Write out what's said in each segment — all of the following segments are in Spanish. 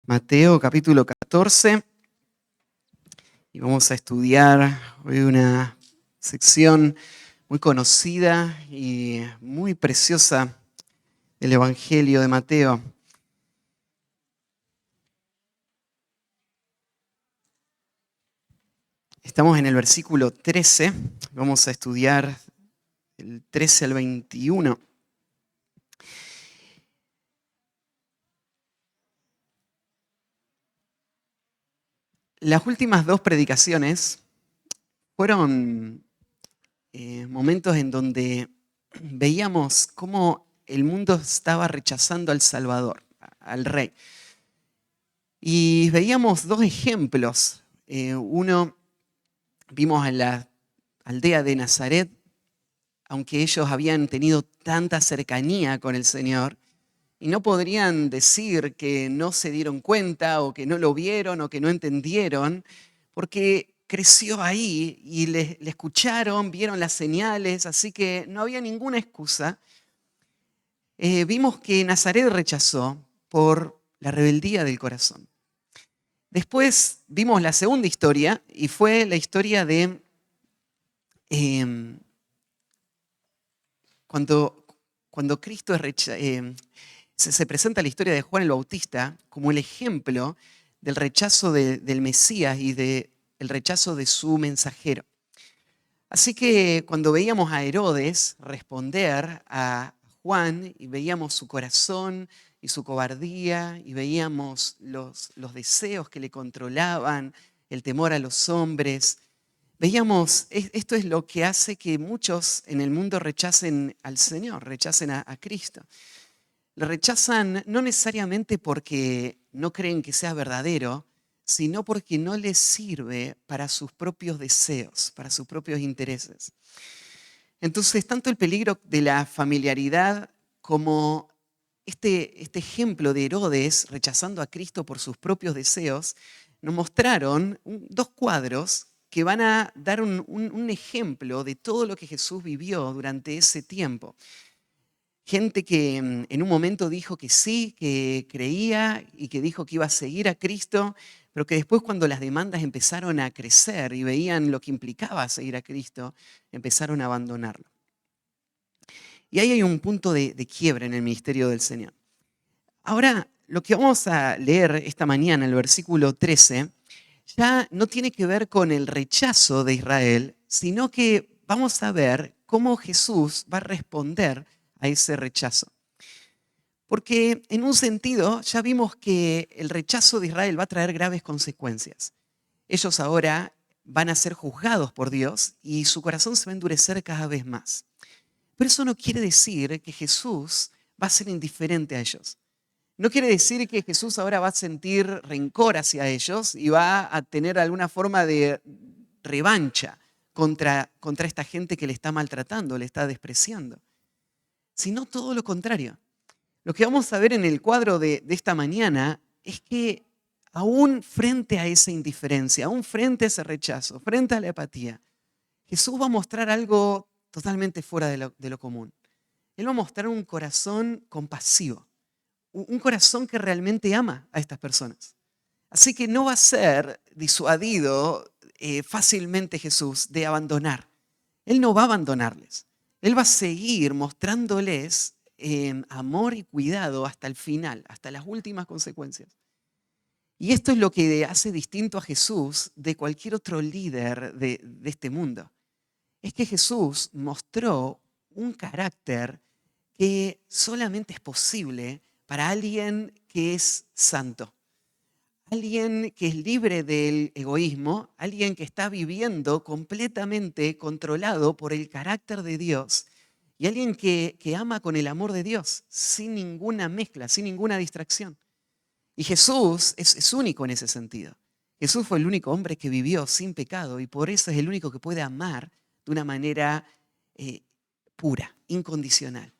Mateo capítulo 14 y vamos a estudiar hoy una sección muy conocida y muy preciosa del Evangelio de Mateo. Estamos en el versículo 13, vamos a estudiar el 13 al 21. Las últimas dos predicaciones fueron momentos en donde veíamos cómo el mundo estaba rechazando al Salvador, al Rey. Y veíamos dos ejemplos. Uno, vimos en la aldea de Nazaret, aunque ellos habían tenido tanta cercanía con el Señor, y no podrían decir que no se dieron cuenta o que no lo vieron o que no entendieron, porque creció ahí y le escucharon, vieron las señales, así que no había ninguna excusa. Vimos que Nazaret rechazó por la rebeldía del corazón. Después vimos la segunda historia y fue la historia de cuando Cristo se presenta la historia de Juan el Bautista como el ejemplo del rechazo del Mesías y del rechazo de su mensajero. Así que cuando veíamos a Herodes responder a Juan y veíamos su corazón y su cobardía y veíamos los deseos que le controlaban, el temor a los hombres, veíamos, esto es lo que hace que muchos en el mundo rechacen al Señor, rechacen a Cristo. Lo rechazan no necesariamente porque no creen que sea verdadero, sino porque no les sirve para sus propios deseos, para sus propios intereses. Entonces, tanto el peligro de la familiaridad como este ejemplo de Herodes rechazando a Cristo por sus propios deseos, nos mostraron dos cuadros que van a dar un ejemplo de todo lo que Jesús vivió durante ese tiempo. Gente que en un momento dijo que sí, que creía y que dijo que iba a seguir a Cristo, pero que después cuando las demandas empezaron a crecer y veían lo que implicaba seguir a Cristo, empezaron a abandonarlo. Y ahí hay un punto de quiebre en el ministerio del Señor. Ahora, lo que vamos a leer esta mañana, el versículo 13, ya no tiene que ver con el rechazo de Israel, sino que vamos a ver cómo Jesús va a responder a ese rechazo. Porque en un sentido ya vimos que el rechazo de Israel va a traer graves consecuencias. Ellos ahora van a ser juzgados por Dios y su corazón se va a endurecer cada vez más. Pero eso no quiere decir que Jesús va a ser indiferente a ellos. No quiere decir que Jesús ahora va a sentir rencor hacia ellos y va a tener alguna forma de revancha contra esta gente que le está maltratando, le está despreciando. Sino todo lo contrario. Lo que vamos a ver en el cuadro de esta mañana es que aún frente a esa indiferencia, aún frente a ese rechazo, frente a la apatía, Jesús va a mostrar algo totalmente fuera de lo común. Él va a mostrar un corazón compasivo, un corazón que realmente ama a estas personas. Así que no va a ser disuadido fácilmente Jesús de abandonar. Él no va a abandonarles. Él va a seguir mostrándoles amor y cuidado hasta el final, hasta las últimas consecuencias. Y esto es lo que hace distinto a Jesús de cualquier otro líder de este mundo. Es que Jesús mostró un carácter que solamente es posible para alguien que es santo. Alguien que es libre del egoísmo, alguien que está viviendo completamente controlado por el carácter de Dios y alguien que ama con el amor de Dios, sin ninguna mezcla, sin ninguna distracción. Y Jesús es único en ese sentido. Jesús fue el único hombre que vivió sin pecado y por eso es el único que puede amar de una manera pura, incondicional.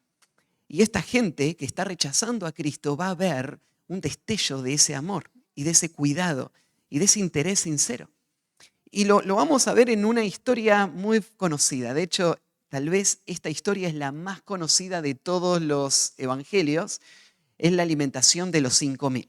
Y esta gente que está rechazando a Cristo va a ver un destello de ese amor y de ese cuidado y de ese interés sincero. Y lo vamos a ver en una historia muy conocida. De hecho, tal vez esta historia es la más conocida de todos los evangelios. Es la alimentación de los 5.000.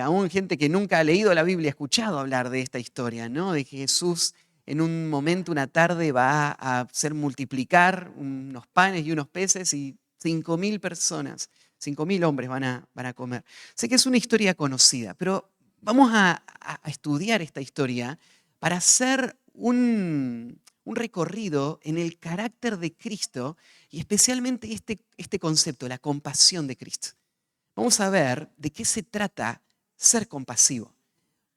Aún gente que nunca ha leído la Biblia ha escuchado hablar de esta historia, ¿no? De que Jesús en un momento, una tarde, va a hacer multiplicar unos panes y unos peces y 5.000 personas, 5.000 hombres van a comer. Sé que es una historia conocida, pero vamos a estudiar esta historia para hacer un recorrido en el carácter de Cristo y especialmente este concepto, la compasión de Cristo. Vamos a ver de qué se trata ser compasivo.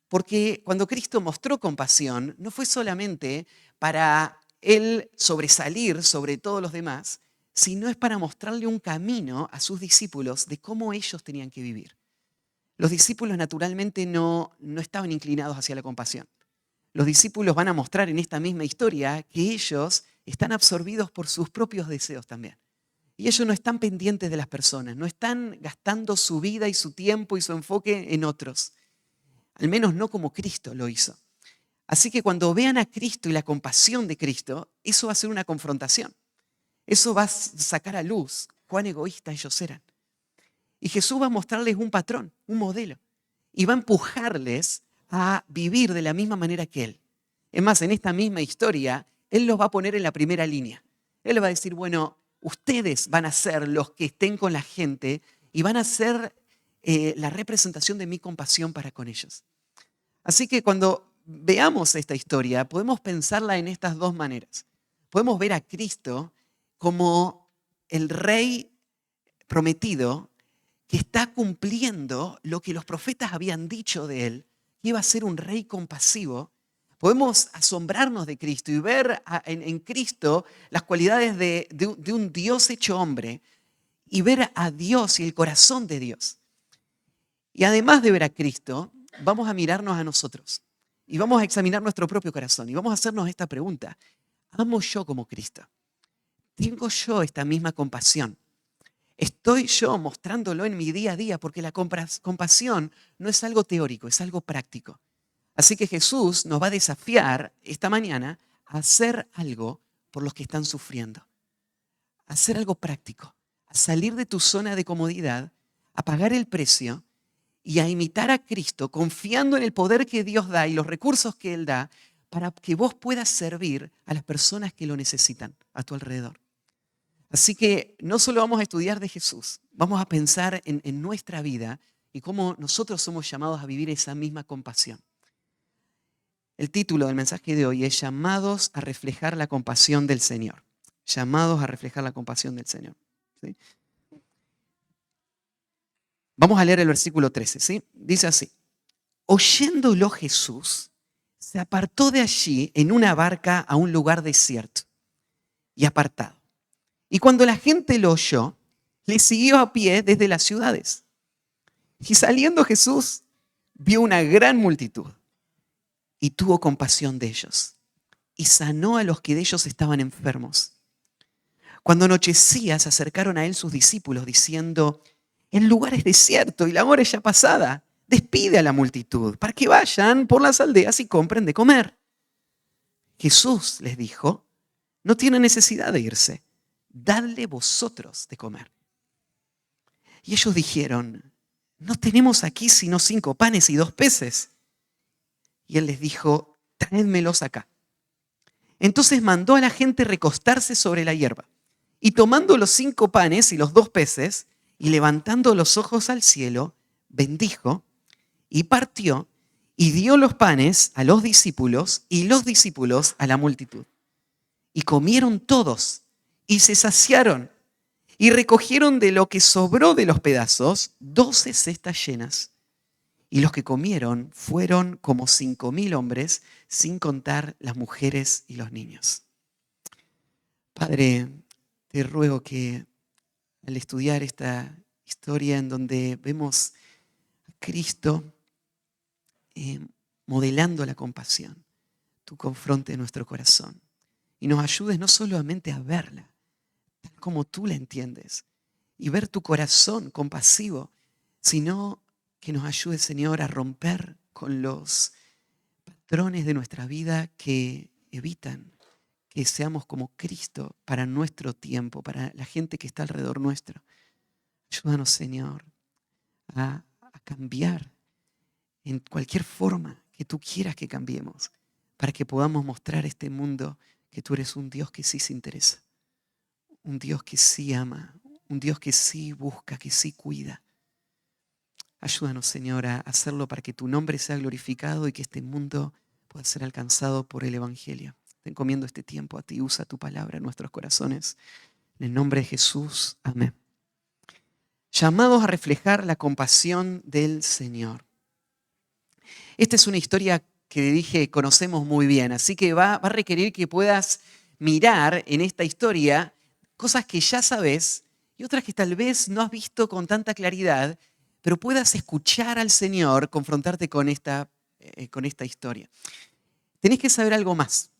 Porque cuando Cristo mostró compasión, no fue solamente para Él sobresalir sobre todos los demás, sino es para mostrarle un camino a sus discípulos de cómo ellos tenían que vivir. Los discípulos naturalmente no estaban inclinados hacia la compasión. Los discípulos van a mostrar en esta misma historia que ellos están absorbidos por sus propios deseos también. Y ellos no están pendientes de las personas, no están gastando su vida y su tiempo y su enfoque en otros. Al menos no como Cristo lo hizo. Así que cuando vean a Cristo y la compasión de Cristo, eso va a ser una confrontación. Eso va a sacar a luz cuán egoístas ellos eran. Y Jesús va a mostrarles un patrón, un modelo. Y va a empujarles a vivir de la misma manera que Él. Es más, en esta misma historia, Él los va a poner en la primera línea. Él les va a decir, bueno, ustedes van a ser los que estén con la gente y van a ser la representación de mi compasión para con ellos. Así que cuando veamos esta historia, podemos pensarla en estas dos maneras. Podemos ver a Cristo como el Rey prometido que está cumpliendo lo que los profetas habían dicho de Él, que iba a ser un Rey compasivo. Podemos asombrarnos de Cristo y ver en Cristo las cualidades de un Dios hecho hombre y ver a Dios y el corazón de Dios. Y además de ver a Cristo, vamos a mirarnos a nosotros y vamos a examinar nuestro propio corazón y vamos a hacernos esta pregunta. ¿Amo yo como Cristo? ¿Tengo yo esta misma compasión? ¿Estoy yo mostrándolo en mi día a día? Porque la compasión no es algo teórico, es algo práctico. Así que Jesús nos va a desafiar esta mañana a hacer algo por los que están sufriendo. A hacer algo práctico, a salir de tu zona de comodidad, a pagar el precio y a imitar a Cristo, confiando en el poder que Dios da y los recursos que Él da para que vos puedas servir a las personas que lo necesitan a tu alrededor. Así que no solo vamos a estudiar de Jesús, vamos a pensar en nuestra vida y cómo nosotros somos llamados a vivir esa misma compasión. El título del mensaje de hoy es Llamados a reflejar la compasión del Señor. Llamados a reflejar la compasión del Señor. ¿Sí? Vamos a leer el versículo 13, ¿sí? Dice así. Oyéndolo Jesús, se apartó de allí en una barca a un lugar desierto y apartado. Y cuando la gente lo oyó, le siguió a pie desde las ciudades. Y saliendo Jesús, vio una gran multitud y tuvo compasión de ellos y sanó a los que de ellos estaban enfermos. Cuando anochecía, se acercaron a él sus discípulos diciendo, el lugar es desierto y la hora es ya pasada. Despide a la multitud para que vayan por las aldeas y compren de comer. Jesús les dijo, no tienen necesidad de irse, dadle vosotros de comer. Y ellos dijeron, no tenemos aquí sino 5 panes y 2 peces. Y él les dijo, traédmelos acá. Entonces mandó a la gente recostarse sobre la hierba. Y tomando los 5 panes y los 2 peces, y levantando los ojos al cielo, bendijo y partió y dio los panes a los discípulos y los discípulos a la multitud. Y comieron todos y se saciaron y recogieron de lo que sobró de los pedazos 12 cestas llenas. Y los que comieron fueron como 5.000 hombres, sin contar las mujeres y los niños. Padre, te ruego que al estudiar esta historia en donde vemos a Cristo modelando la compasión, tú confrontes nuestro corazón y nos ayudes no solamente a verla, tal como tú la entiendes, y ver tu corazón compasivo, sino que nos ayudes, Señor, a romper con los patrones de nuestra vida que evitan que seamos como Cristo para nuestro tiempo, para la gente que está alrededor nuestro. Ayúdanos, Señor, a cambiar en cualquier forma que tú quieras que cambiemos, para que podamos mostrar a este mundo que tú eres un Dios que sí se interesa, un Dios que sí ama, un Dios que sí busca, que sí cuida. Ayúdanos, Señor, a hacerlo para que tu nombre sea glorificado y que este mundo pueda ser alcanzado por el Evangelio. Te encomiendo este tiempo a ti. Usa tu palabra en nuestros corazones. En el nombre de Jesús. Amén. Llamados a reflejar la compasión del Señor. Esta es una historia que dije conocemos muy bien, así que va a requerir que puedas mirar en esta historia cosas que ya sabes y otras que tal vez no has visto con tanta claridad, pero puedas escuchar al Señor confrontarte con esta historia. Tenés que saber algo más.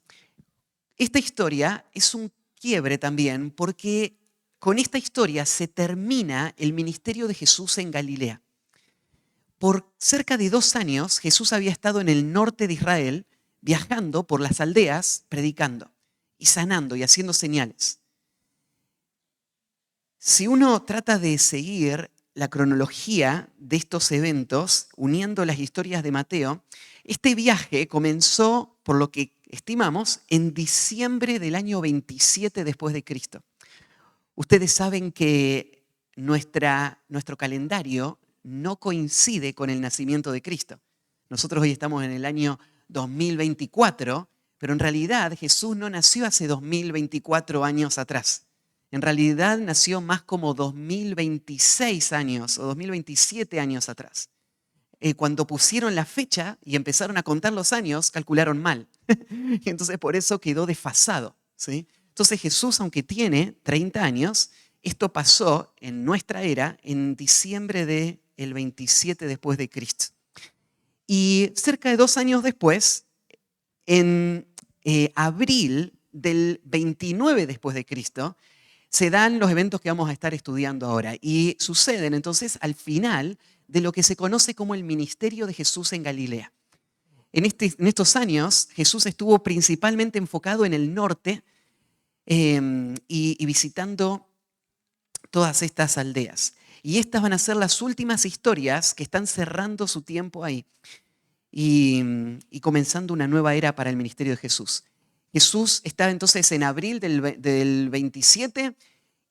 Esta historia es un quiebre también porque con esta historia se termina el ministerio de Jesús en Galilea. Por cerca de 2 años Jesús había estado en el norte de Israel viajando por las aldeas, predicando y sanando y haciendo señales. Si uno trata de seguir la cronología de estos eventos, uniendo las historias de Mateo, este viaje comenzó, por lo que estimamos, en diciembre del año 27 después de Cristo. Ustedes saben que nuestro calendario no coincide con el nacimiento de Cristo. Nosotros hoy estamos en el año 2024, pero en realidad Jesús no nació hace 2024 años atrás. En realidad nació más como 2026 años o 2027 años atrás. Cuando pusieron la fecha y empezaron a contar los años, calcularon mal. Y entonces por eso quedó desfasado, ¿sí? Entonces Jesús, aunque tiene 30 años, esto pasó en nuestra era en diciembre del 27 después de Cristo. Y cerca de 2 años después, en abril del 29 después de Cristo, se dan los eventos que vamos a estar estudiando ahora y suceden entonces al final de lo que se conoce como el ministerio de Jesús en Galilea. En estos años Jesús estuvo principalmente enfocado en el norte y visitando todas estas aldeas. Y estas van a ser las últimas historias que están cerrando su tiempo ahí y comenzando una nueva era para el ministerio de Jesús. Jesús estaba entonces en abril del 27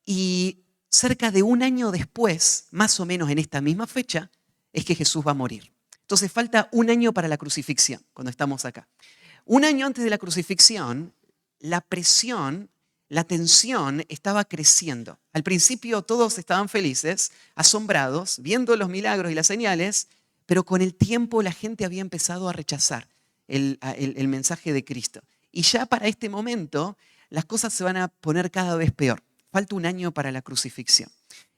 y cerca de 1 año después, más o menos en esta misma fecha, es que Jesús va a morir. Entonces falta 1 año para la crucifixión, cuando estamos acá. 1 año antes de la crucifixión, la presión, la tensión estaba creciendo. Al principio todos estaban felices, asombrados, viendo los milagros y las señales, pero con el tiempo la gente había empezado a rechazar el mensaje de Cristo. Y ya para este momento las cosas se van a poner cada vez peor. Falta 1 año para la crucifixión.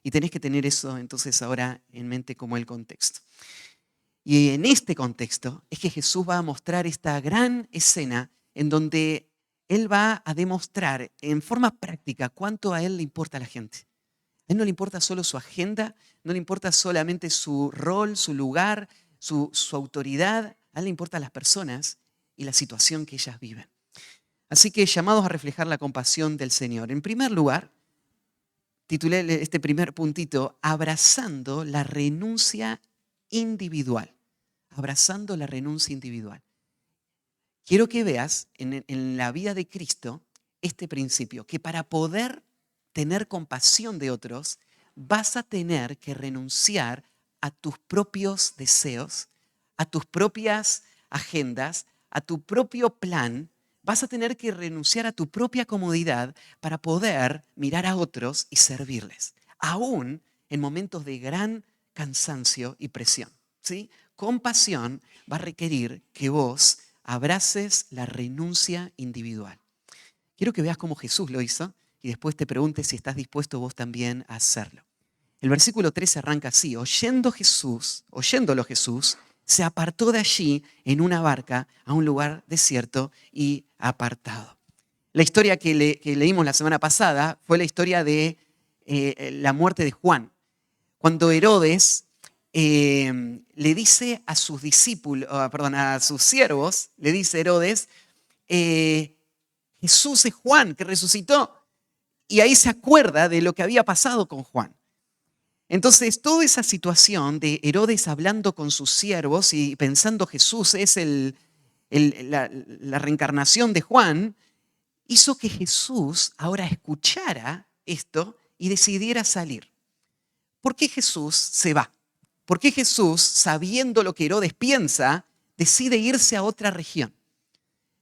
Y tenés que tener eso entonces ahora en mente como el contexto. Y en este contexto es que Jesús va a mostrar esta gran escena en donde Él va a demostrar en forma práctica cuánto a Él le importa a la gente. A Él no le importa solo su agenda, no le importa solamente su rol, su lugar, su autoridad. A Él le importan las personas y la situación que ellas viven. Así que llamados a reflejar la compasión del Señor. En primer lugar, titulé este primer puntito, abrazando la renuncia individual. Abrazando la renuncia individual. Quiero que veas en la vida de Cristo este principio, que para poder tener compasión de otros, vas a tener que renunciar a tus propios deseos, a tus propias agendas, a tu propio plan. Vas a tener que renunciar a tu propia comodidad para poder mirar a otros y servirles, aún en momentos de gran cansancio y presión, ¿sí? Compasión va a requerir que vos abraces la renuncia individual. Quiero que veas cómo Jesús lo hizo y después te preguntes si estás dispuesto vos también a hacerlo. El versículo 13 arranca así: oyéndolo Jesús, se apartó de allí en una barca a un lugar desierto y apartado. La historia que leímos la semana pasada fue la historia de la muerte de Juan. Cuando Herodes le dice a sus discípulos, a sus siervos, le dice Herodes, Jesús es Juan que resucitó. Y ahí se acuerda de lo que había pasado con Juan. Entonces, toda esa situación de Herodes hablando con sus siervos y pensando Jesús es la reencarnación de Juan, hizo que Jesús ahora escuchara esto y decidiera salir. ¿Por qué Jesús se va? ¿Por qué Jesús, sabiendo lo que Herodes piensa, decide irse a otra región?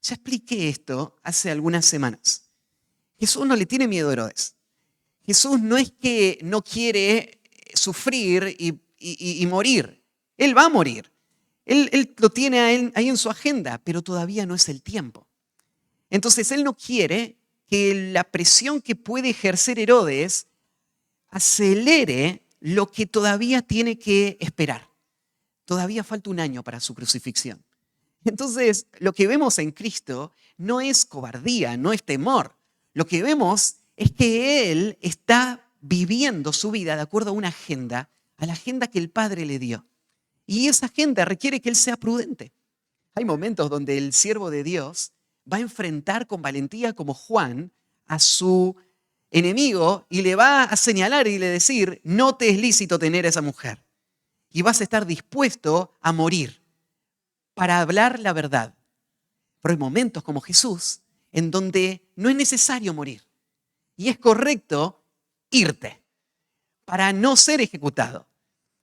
Ya expliqué esto hace algunas semanas. Jesús no le tiene miedo a Herodes. Jesús no es que no quiere sufrir y morir. Él va a morir. Él lo tiene ahí en su agenda, pero todavía no es el tiempo. Entonces, él no quiere que la presión que puede ejercer Herodes acelere lo que todavía tiene que esperar. Todavía falta un año para su crucifixión. Entonces, lo que vemos en Cristo no es cobardía, no es temor. Lo que vemos es que Él está viviendo su vida de acuerdo a la agenda que el Padre le dio. Y esa agenda requiere que Él sea prudente. Hay momentos donde el siervo de Dios va a enfrentar con valentía como Juan a su enemigo y le va a señalar y le decir, no te es lícito tener a esa mujer. Y vas a estar dispuesto a morir para hablar la verdad. Pero hay momentos como Jesús en donde no es necesario morir. Y es correcto irte para no ser ejecutado.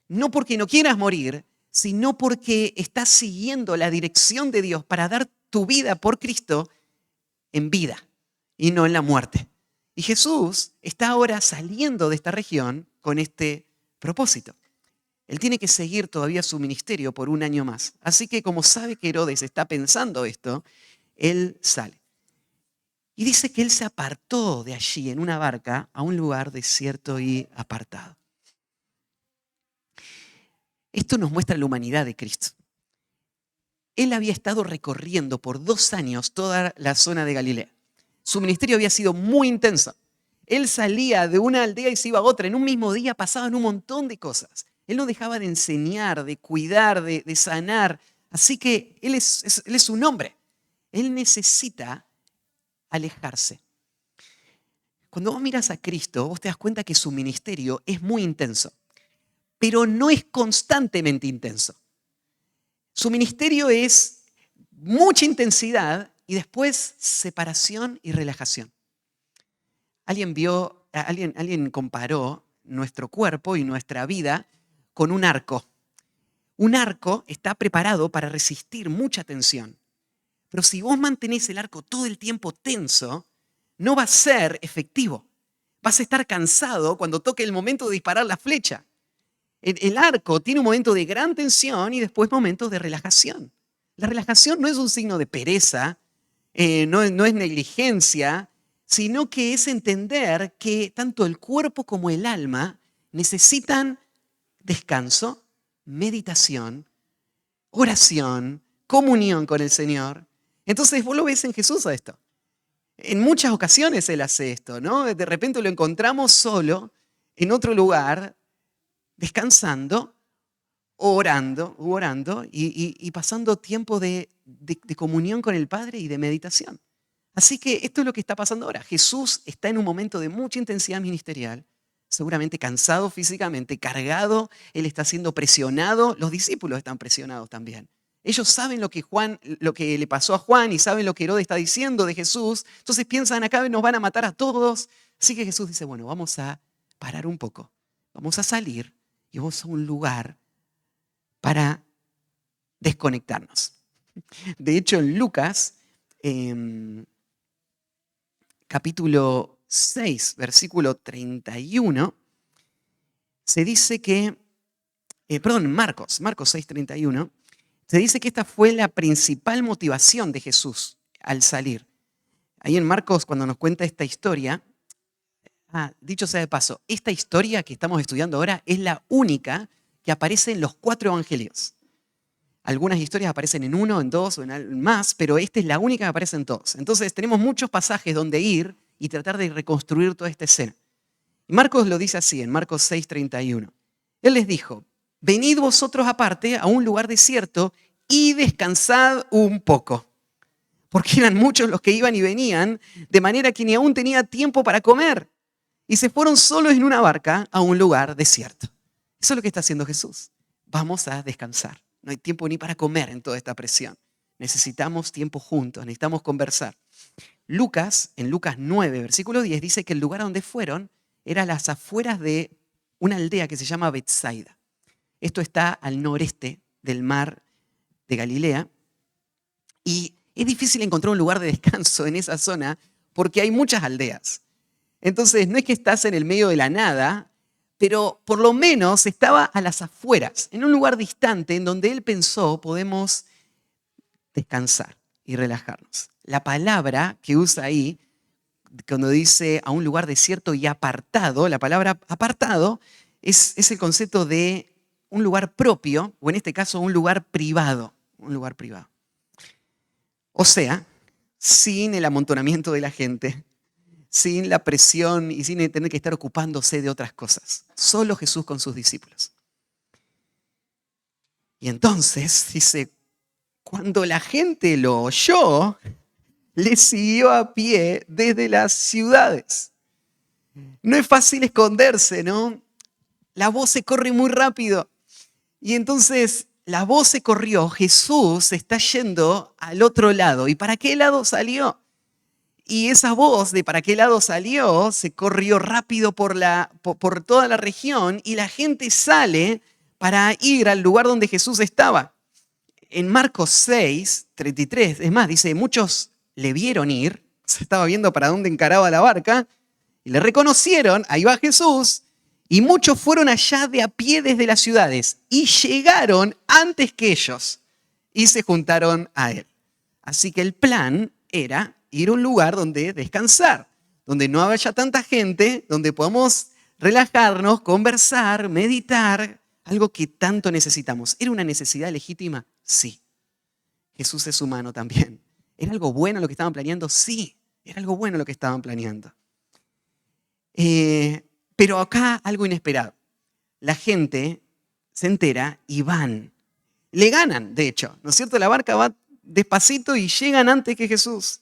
No porque no quieras morir, sino porque estás siguiendo la dirección de Dios para dar tu vida por Cristo en vida y no en la muerte. Y Jesús está ahora saliendo de esta región con este propósito. Él tiene que seguir todavía su ministerio por un año más. Así que como sabe que Herodes está pensando esto, él sale. Y dice que él se apartó de allí en una barca a un lugar desierto y apartado. Esto nos muestra la humanidad de Cristo. Él había estado recorriendo por 2 años toda la zona de Galilea. Su ministerio había sido muy intenso. Él salía de una aldea y se iba a otra. En un mismo día pasaban un montón de cosas. Él no dejaba de enseñar, de cuidar, de sanar. Así que él es un hombre. Él necesita alejarse. Cuando vos miras a Cristo, vos te das cuenta que su ministerio es muy intenso, pero no es constantemente intenso. Su ministerio es mucha intensidad y después separación y relajación. Alguien comparó nuestro cuerpo y nuestra vida con un arco. Un arco está preparado para resistir mucha tensión. Pero si vos mantenés el arco todo el tiempo tenso, no va a ser efectivo. Vas a estar cansado cuando toque el momento de disparar la flecha. El arco tiene un momento de gran tensión y después momentos de relajación. La relajación no es un signo de pereza, no es negligencia, sino que es entender que tanto el cuerpo como el alma necesitan descanso, meditación, oración, comunión con el Señor. Entonces vos lo ves en Jesús a esto. En muchas ocasiones Él hace esto, ¿no? De repente lo encontramos solo en otro lugar, descansando, orando y pasando tiempo de comunión con el Padre y de meditación. Así que esto es lo que está pasando ahora. Jesús está en un momento de mucha intensidad ministerial, seguramente cansado físicamente, cargado, Él está siendo presionado, los discípulos están presionados también. Ellos saben lo que le pasó a Juan y saben lo que Herodes está diciendo de Jesús, entonces piensan acá nos van a matar a todos. Así que Jesús dice, bueno, vamos a parar un poco, vamos a salir y vamos a un lugar para desconectarnos. De hecho, en Lucas, capítulo 6, versículo 31, se dice que, Marcos 6, 31, se dice que esta fue la principal motivación de Jesús al salir. Ahí en Marcos, cuando nos cuenta esta historia, dicho sea de paso, esta historia que estamos estudiando ahora es la única que aparece en los 4 evangelios. Algunas historias aparecen en 1, en 2 o en más, pero esta es la única que aparece en todos. Entonces tenemos muchos pasajes donde ir y tratar de reconstruir toda esta escena. Y Marcos lo dice así, en Marcos 6, 31. Él les dijo, venid vosotros aparte a un lugar desierto y descansad un poco. Porque eran muchos los que iban y venían, de manera que ni aún tenía tiempo para comer. Y se fueron solos en una barca a un lugar desierto. Eso es lo que está haciendo Jesús. Vamos a descansar. No hay tiempo ni para comer en toda esta presión. Necesitamos tiempo juntos, necesitamos conversar. Lucas, en Lucas 9, versículo 10, dice que el lugar a donde fueron era a las afueras de una aldea que se llama Betsaida. Esto está al noreste del mar de Galilea y es difícil encontrar un lugar de descanso en esa zona porque hay muchas aldeas. Entonces, no es que estás en el medio de la nada, pero por lo menos estaba a las afueras, en un lugar distante en donde él pensó podemos descansar y relajarnos. La palabra que usa ahí, cuando dice a un lugar desierto y apartado, la palabra apartado es el concepto de un lugar propio, o en este caso un lugar privado. Un lugar privado. O sea, sin el amontonamiento de la gente, sin la presión y sin tener que estar ocupándose de otras cosas. Solo Jesús con sus discípulos. Y entonces dice, cuando la gente lo oyó, le siguió a pie desde las ciudades. No es fácil esconderse, ¿no? La voz se corre muy rápido. Y entonces la voz se corrió, Jesús está yendo al otro lado. ¿Y para qué lado salió? Y esa voz de para qué lado salió se corrió rápido por toda la región y la gente sale para ir al lugar donde Jesús estaba. En Marcos 6, 33, es más, dice, muchos le vieron ir, se estaba viendo para dónde encaraba la barca, y le reconocieron, ahí va Jesús, y muchos fueron allá de a pie desde las ciudades, y llegaron antes que ellos, y se juntaron a él. Así que el plan era ir a un lugar donde descansar, donde no haya tanta gente, donde podamos relajarnos, conversar, meditar, algo que tanto necesitamos. ¿Era una necesidad legítima? Sí. Jesús es humano también. ¿Era algo bueno lo que estaban planeando? Sí, era algo bueno lo que estaban planeando. Pero acá algo inesperado. La gente se entera y van. Le ganan, de hecho, ¿no es cierto? La barca va despacito y llegan antes que Jesús.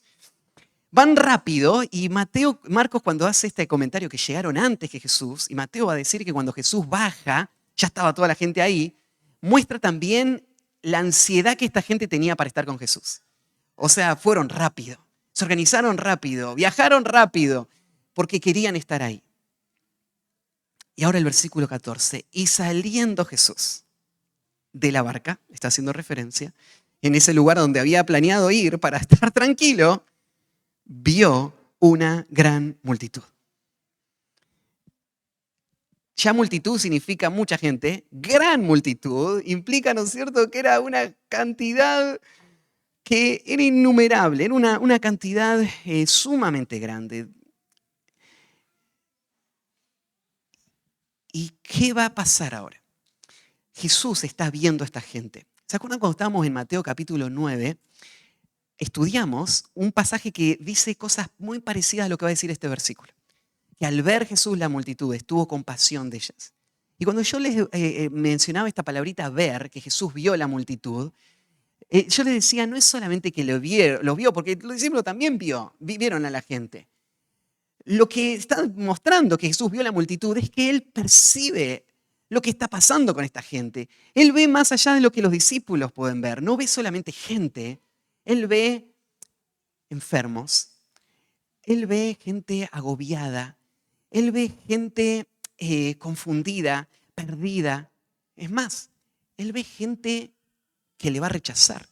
Van rápido y Marcos cuando hace este comentario que llegaron antes que Jesús, y Mateo va a decir que cuando Jesús baja, ya estaba toda la gente ahí, muestra también la ansiedad que esta gente tenía para estar con Jesús. O sea, fueron rápido, se organizaron rápido, viajaron rápido, porque querían estar ahí. Y ahora el versículo 14, y saliendo Jesús de la barca, está haciendo referencia, en ese lugar donde había planeado ir para estar tranquilo, vio una gran multitud. Ya multitud significa mucha gente, gran multitud implica, ¿no es cierto?, que era una cantidad que era innumerable, era una cantidad sumamente grande. ¿Y qué va a pasar ahora? Jesús está viendo a esta gente. ¿Se acuerdan cuando estábamos en Mateo capítulo 9? Estudiamos un pasaje que dice cosas muy parecidas a lo que va a decir este versículo. Que al ver Jesús la multitud, tuvo compasión de ellas. Y cuando yo les mencionaba esta palabrita ver, que Jesús vio la multitud, yo les decía, no es solamente que lo vio, porque los discípulos también vieron a la gente. Lo que está mostrando que Jesús vio la multitud es que Él percibe lo que está pasando con esta gente. Él ve más allá de lo que los discípulos pueden ver. No ve solamente gente, Él ve enfermos, Él ve gente agobiada, Él ve gente confundida, perdida. Es más, Él ve gente que le va a rechazar.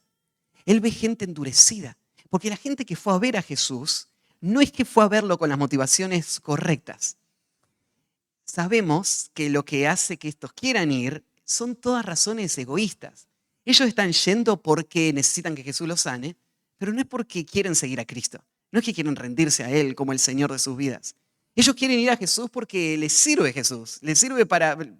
Él ve gente endurecida. Porque la gente que fue a ver a Jesús no es que fue a verlo con las motivaciones correctas. Sabemos que lo que hace que estos quieran ir son todas razones egoístas. Ellos están yendo porque necesitan que Jesús los sane, pero no es porque quieren seguir a Cristo. No es que quieren rendirse a Él como el Señor de sus vidas. Ellos quieren ir a Jesús porque les sirve Jesús. Les sirve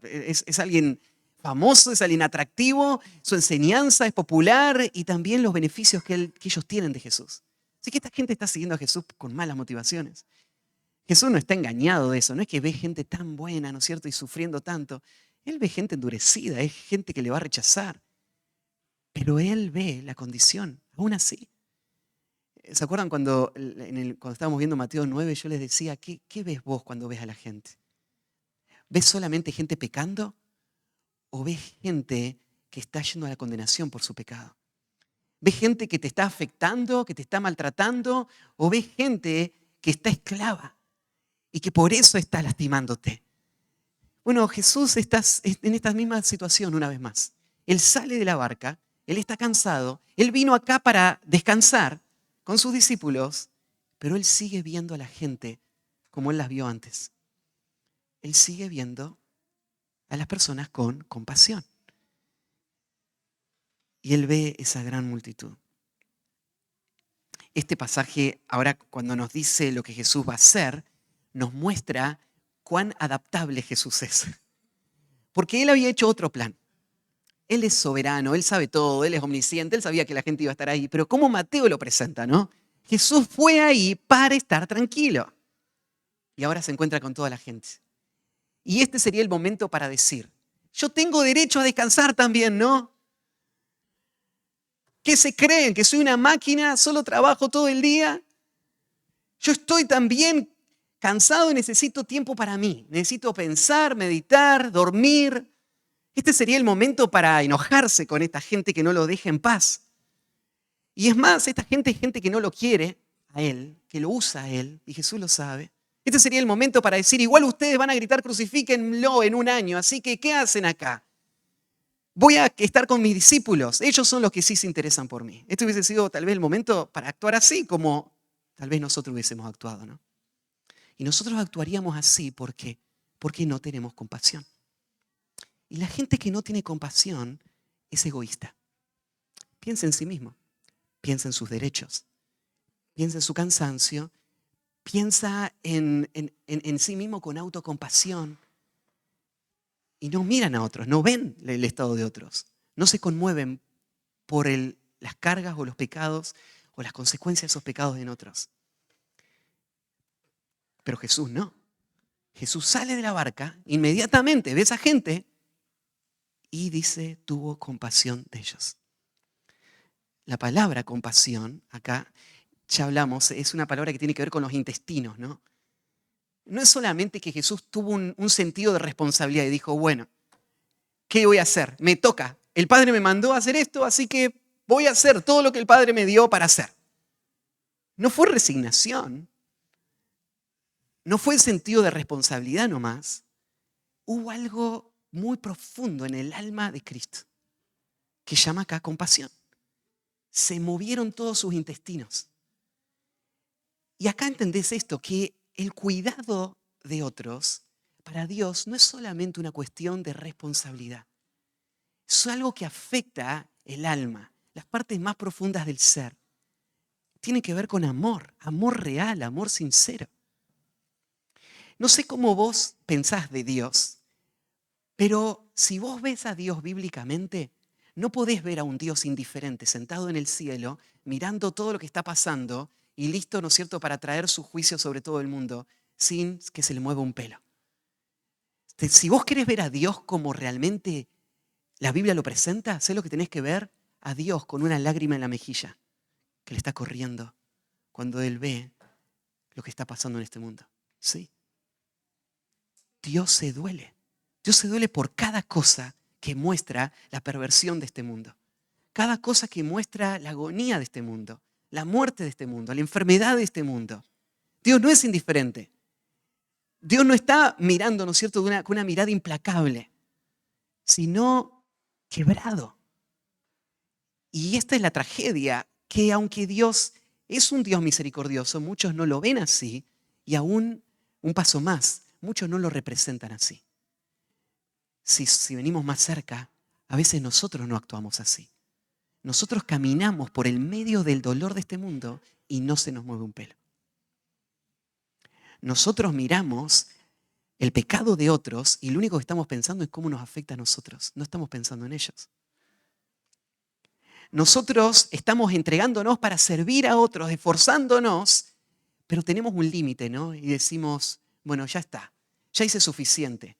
es alguien famoso, es alguien atractivo, su enseñanza es popular y también los beneficios que ellos tienen de Jesús. Así que esta gente está siguiendo a Jesús con malas motivaciones. Jesús no está engañado de eso, no es que ve gente tan buena, ¿no es cierto?, y sufriendo tanto. Él ve gente endurecida, es gente que le va a rechazar. Pero Él ve la condición, aún así. ¿Se acuerdan cuando estábamos viendo Mateo 9, yo les decía, ¿qué ves vos cuando ves a la gente? ¿Ves solamente gente pecando? o ves gente que está yendo a la condenación por su pecado? ¿Ves gente que te está afectando, que te está maltratando? ¿O ves gente que está esclava y que por eso está lastimándote? Bueno, Jesús está en esta misma situación una vez más. Él sale de la barca, él está cansado, él vino acá para descansar con sus discípulos, pero él sigue viendo a la gente como él las vio antes. Él sigue viendo a las personas con compasión. Y él ve esa gran multitud. Este pasaje, ahora cuando nos dice lo que Jesús va a hacer, nos muestra cuán adaptable Jesús es. Porque él había hecho otro plan. Él es soberano, él sabe todo, él es omnisciente, él sabía que la gente iba a estar ahí. Pero como Mateo lo presenta, ¿no? Jesús fue ahí para estar tranquilo. Y ahora se encuentra con toda la gente. Y este sería el momento para decir, yo tengo derecho a descansar también, ¿no? ¿Qué se creen? ¿Que soy una máquina? ¿Solo trabajo todo el día? Yo estoy también cansado y necesito tiempo para mí. Necesito pensar, meditar, dormir. Este sería el momento para enojarse con esta gente que no lo deja en paz. Y es más, esta gente es gente que no lo quiere a él, que lo usa a él, y Jesús lo sabe. Este sería el momento para decir, igual ustedes van a gritar crucifíquenlo en un año, así que ¿qué hacen acá? Voy a estar con mis discípulos, ellos son los que sí se interesan por mí. Este hubiese sido tal vez el momento para actuar así, como tal vez nosotros hubiésemos actuado, ¿no? Y nosotros actuaríamos así porque no tenemos compasión. Y la gente que no tiene compasión es egoísta. Piensa en sí mismo, piensa en sus derechos, piensa en su cansancio, piensa en sí mismo con autocompasión y no miran a otros, no ven el estado de otros, no se conmueven por las cargas o los pecados o las consecuencias de esos pecados en otros. Pero Jesús no. Jesús sale de la barca, inmediatamente ve a esa gente y dice, tuvo compasión de ellos. La palabra compasión, acá ya hablamos, es una palabra que tiene que ver con los intestinos, ¿no? No es solamente que Jesús tuvo un sentido de responsabilidad y dijo, bueno, ¿qué voy a hacer? Me toca. El Padre me mandó a hacer esto, así que voy a hacer todo lo que el Padre me dio para hacer. No fue resignación, no fue el sentido de responsabilidad nomás. Hubo algo muy profundo en el alma de Cristo que llama acá compasión. Se movieron todos sus intestinos. Y acá entendés esto, que el cuidado de otros para Dios no es solamente una cuestión de responsabilidad. Es algo que afecta el alma, las partes más profundas del ser. Tiene que ver con amor, amor real, amor sincero. No sé cómo vos pensás de Dios, pero si vos ves a Dios bíblicamente, no podés ver a un Dios indiferente sentado en el cielo, mirando todo lo que está pasando y listo, ¿no es cierto?, para traer su juicio sobre todo el mundo, sin que se le mueva un pelo. Si vos querés ver a Dios como realmente la Biblia lo presenta, sé lo que tenés que ver a Dios con una lágrima en la mejilla, que le está corriendo cuando Él ve lo que está pasando en este mundo. Sí. Dios se duele. Dios se duele por cada cosa que muestra la perversión de este mundo. Cada cosa que muestra la agonía de este mundo, la muerte de este mundo, la enfermedad de este mundo. Dios no es indiferente. Dios no está mirando, ¿no es cierto?, con una mirada implacable, sino quebrado. Y esta es la tragedia, que aunque Dios es un Dios misericordioso, muchos no lo ven así, y aún un paso más, muchos no lo representan así. Si venimos más cerca, a veces nosotros no actuamos así. Nosotros caminamos por el medio del dolor de este mundo y no se nos mueve un pelo. Nosotros miramos el pecado de otros y lo único que estamos pensando es cómo nos afecta a nosotros. No estamos pensando en ellos. Nosotros estamos entregándonos para servir a otros, esforzándonos, pero tenemos un límite, ¿no? Y decimos, bueno, ya está, ya hice suficiente.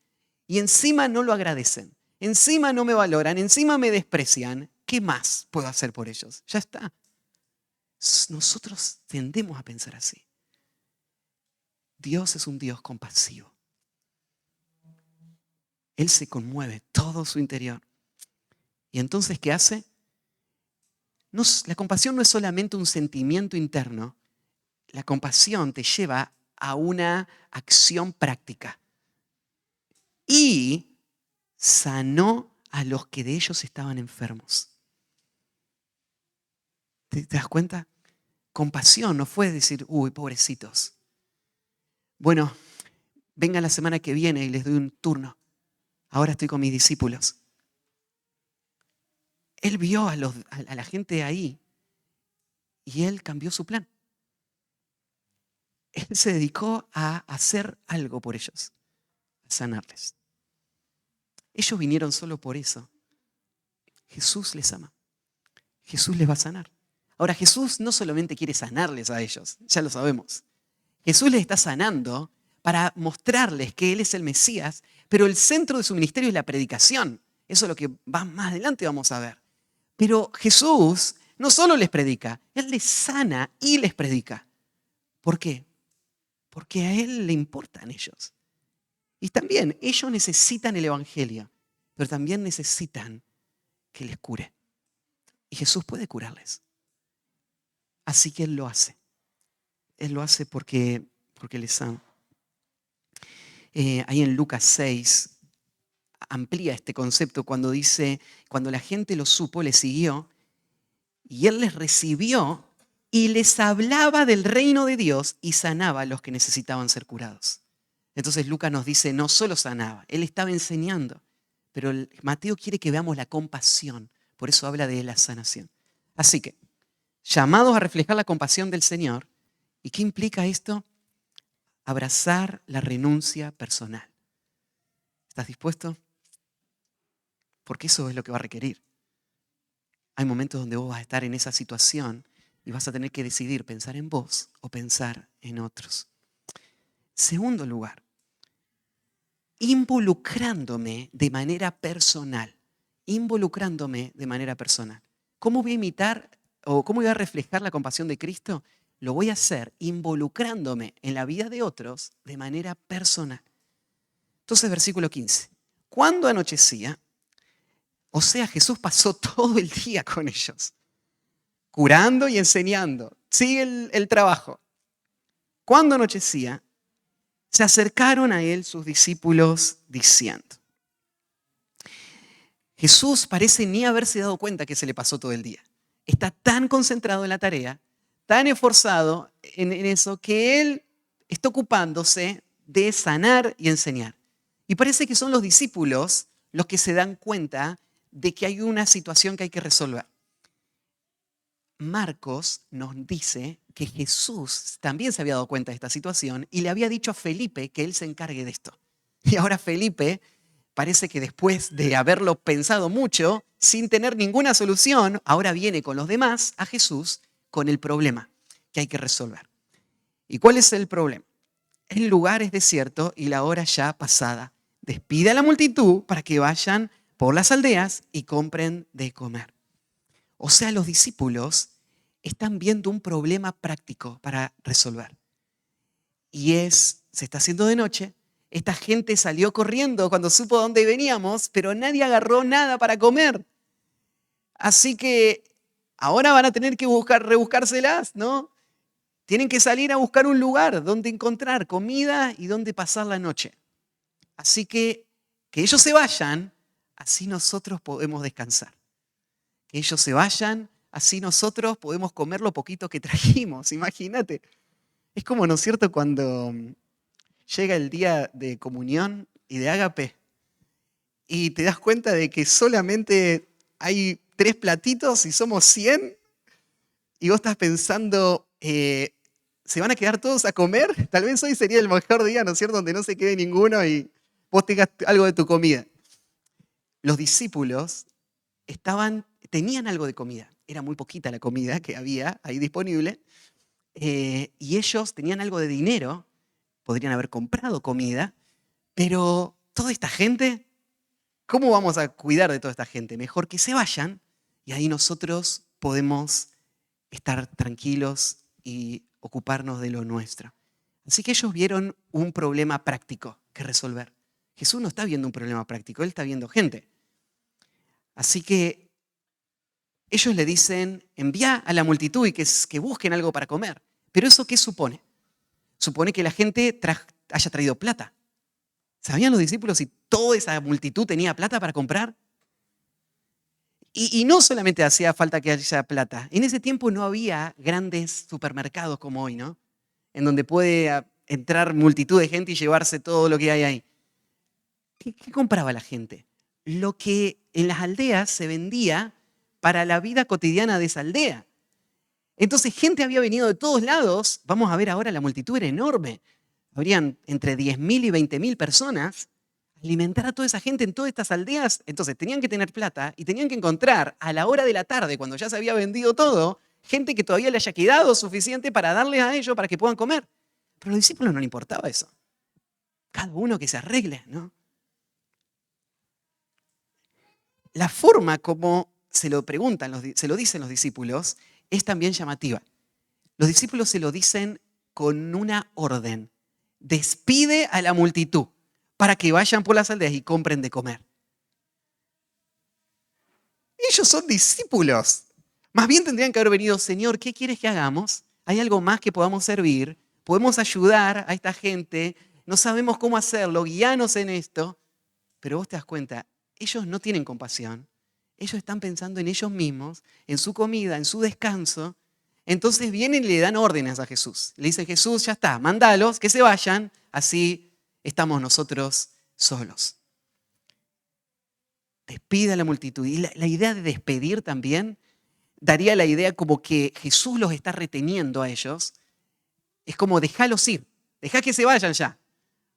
Y encima no lo agradecen, encima no me valoran, encima me desprecian. ¿Qué más puedo hacer por ellos? Ya está. Nosotros tendemos a pensar así. Dios es un Dios compasivo. Él se conmueve, todo su interior. ¿Y entonces qué hace? La compasión no es solamente un sentimiento interno. La compasión te lleva a una acción práctica. Y sanó a los que de ellos estaban enfermos. ¿Te das cuenta? Compasión no fue decir, uy, pobrecitos. Bueno, venga la semana que viene y les doy un turno. Ahora estoy con mis discípulos. Él vio a la gente ahí y él cambió su plan. Él se dedicó a hacer algo por ellos, a sanarles. Ellos vinieron solo por eso. Jesús les ama. Jesús les va a sanar. Ahora, Jesús no solamente quiere sanarles a ellos, ya lo sabemos. Jesús les está sanando para mostrarles que Él es el Mesías, pero el centro de su ministerio es la predicación. Eso es lo que más adelante vamos a ver. Pero Jesús no solo les predica, Él les sana y les predica. ¿Por qué? Porque a Él le importan ellos. Y también ellos necesitan el Evangelio, pero también necesitan que les cure. Y Jesús puede curarles. Así que Él lo hace. Él lo hace porque les ama. Ahí en Lucas 6 amplía este concepto cuando dice, cuando la gente lo supo, le siguió, y Él les recibió y les hablaba del reino de Dios y sanaba a los que necesitaban ser curados. Entonces Lucas nos dice, no solo sanaba, Él estaba enseñando, pero Mateo quiere que veamos la compasión, por eso habla de la sanación. Así que, llamados a reflejar la compasión del Señor, ¿y qué implica esto? Abrazar la renuncia personal. ¿Estás dispuesto? Porque eso es lo que va a requerir. Hay momentos donde vos vas a estar en esa situación y vas a tener que decidir pensar en vos o pensar en otros. Segundo lugar, involucrándome de manera personal. Involucrándome de manera personal. ¿Cómo voy a imitar o cómo voy a reflejar la compasión de Cristo? Lo voy a hacer involucrándome en la vida de otros de manera personal. Entonces, versículo 15. Cuando anochecía, o sea, Jesús pasó todo el día con ellos, curando y enseñando. Sigue el trabajo. Cuando anochecía, se acercaron a él sus discípulos diciendo. Jesús parece ni haberse dado cuenta que se le pasó todo el día. Está tan concentrado en la tarea, tan esforzado en eso, que él está ocupándose de sanar y enseñar. Y parece que son los discípulos los que se dan cuenta de que hay una situación que hay que resolver. Marcos nos dice que Jesús también se había dado cuenta de esta situación y le había dicho a Felipe que él se encargue de esto. Y ahora Felipe parece que después de haberlo pensado mucho, sin tener ninguna solución, ahora viene con los demás a Jesús con el problema que hay que resolver. ¿Y cuál es el problema? El lugar es desierto y la hora ya pasada. Despide a la multitud para que vayan por las aldeas y compren de comer. O sea, los discípulos están viendo un problema práctico para resolver. Se está haciendo de noche, esta gente salió corriendo cuando supo dónde veníamos, pero nadie agarró nada para comer. Así que ahora van a tener que rebuscárselas, ¿no? Tienen que salir a buscar un lugar donde encontrar comida y donde pasar la noche. Así que ellos se vayan, así nosotros podemos descansar. Que ellos se vayan, así nosotros podemos comer lo poquito que trajimos, imagínate. Es como, ¿no es cierto?, cuando llega el día de comunión y de ágape y te das cuenta de que solamente hay 3 platitos y somos 100 y vos estás pensando, ¿se van a quedar todos a comer? Tal vez hoy sería el mejor día, ¿no es cierto?, donde no se quede ninguno y vos tengas algo de tu comida. Los discípulos tenían algo de comida. Era muy poquita la comida que había ahí disponible. Y ellos tenían algo de dinero. Podrían haber comprado comida. Pero toda esta gente, ¿cómo vamos a cuidar de toda esta gente? Mejor que se vayan y ahí nosotros podemos estar tranquilos y ocuparnos de lo nuestro. Así que ellos vieron un problema práctico que resolver. Jesús no está viendo un problema práctico, Él está viendo gente. Así que ellos le dicen, envía a la multitud y que busquen algo para comer. ¿Pero eso qué supone? Supone que la gente haya traído plata. ¿Sabían los discípulos si toda esa multitud tenía plata para comprar? Y no solamente hacía falta que haya plata. En ese tiempo no había grandes supermercados como hoy, ¿no? En donde puede entrar multitud de gente y llevarse todo lo que hay ahí. ¿Qué compraba la gente? Lo que en las aldeas se vendía para la vida cotidiana de esa aldea. Entonces gente había venido de todos lados. Vamos a ver ahora, la multitud era enorme. Habrían entre 10.000 y 20.000 personas. Alimentar a toda esa gente en todas estas aldeas. Entonces tenían que tener plata y tenían que encontrar a la hora de la tarde, cuando ya se había vendido todo, gente que todavía le haya quedado suficiente para darles a ellos para que puedan comer. Pero a los discípulos no les importaba eso. Cada uno que se arregle, ¿no? La forma como se lo preguntan, se lo dicen los discípulos, es también llamativa. Los discípulos se lo dicen con una orden. Despide a la multitud para que vayan por las aldeas y compren de comer. Ellos son discípulos. Más bien tendrían que haber venido, Señor, ¿qué quieres que hagamos? ¿Hay algo más que podamos servir? ¿Podemos ayudar a esta gente? No sabemos cómo hacerlo, guíanos en esto. Pero vos te das cuenta, ellos no tienen compasión. Ellos están pensando en ellos mismos, en su comida, en su descanso. Entonces vienen y le dan órdenes a Jesús. Le dicen, Jesús, ya está, mándalos, que se vayan, así estamos nosotros solos. Despide a la multitud. Y la idea de despedir también daría la idea como que Jesús los está reteniendo a ellos. Es como dejarlos ir, dejá que se vayan ya.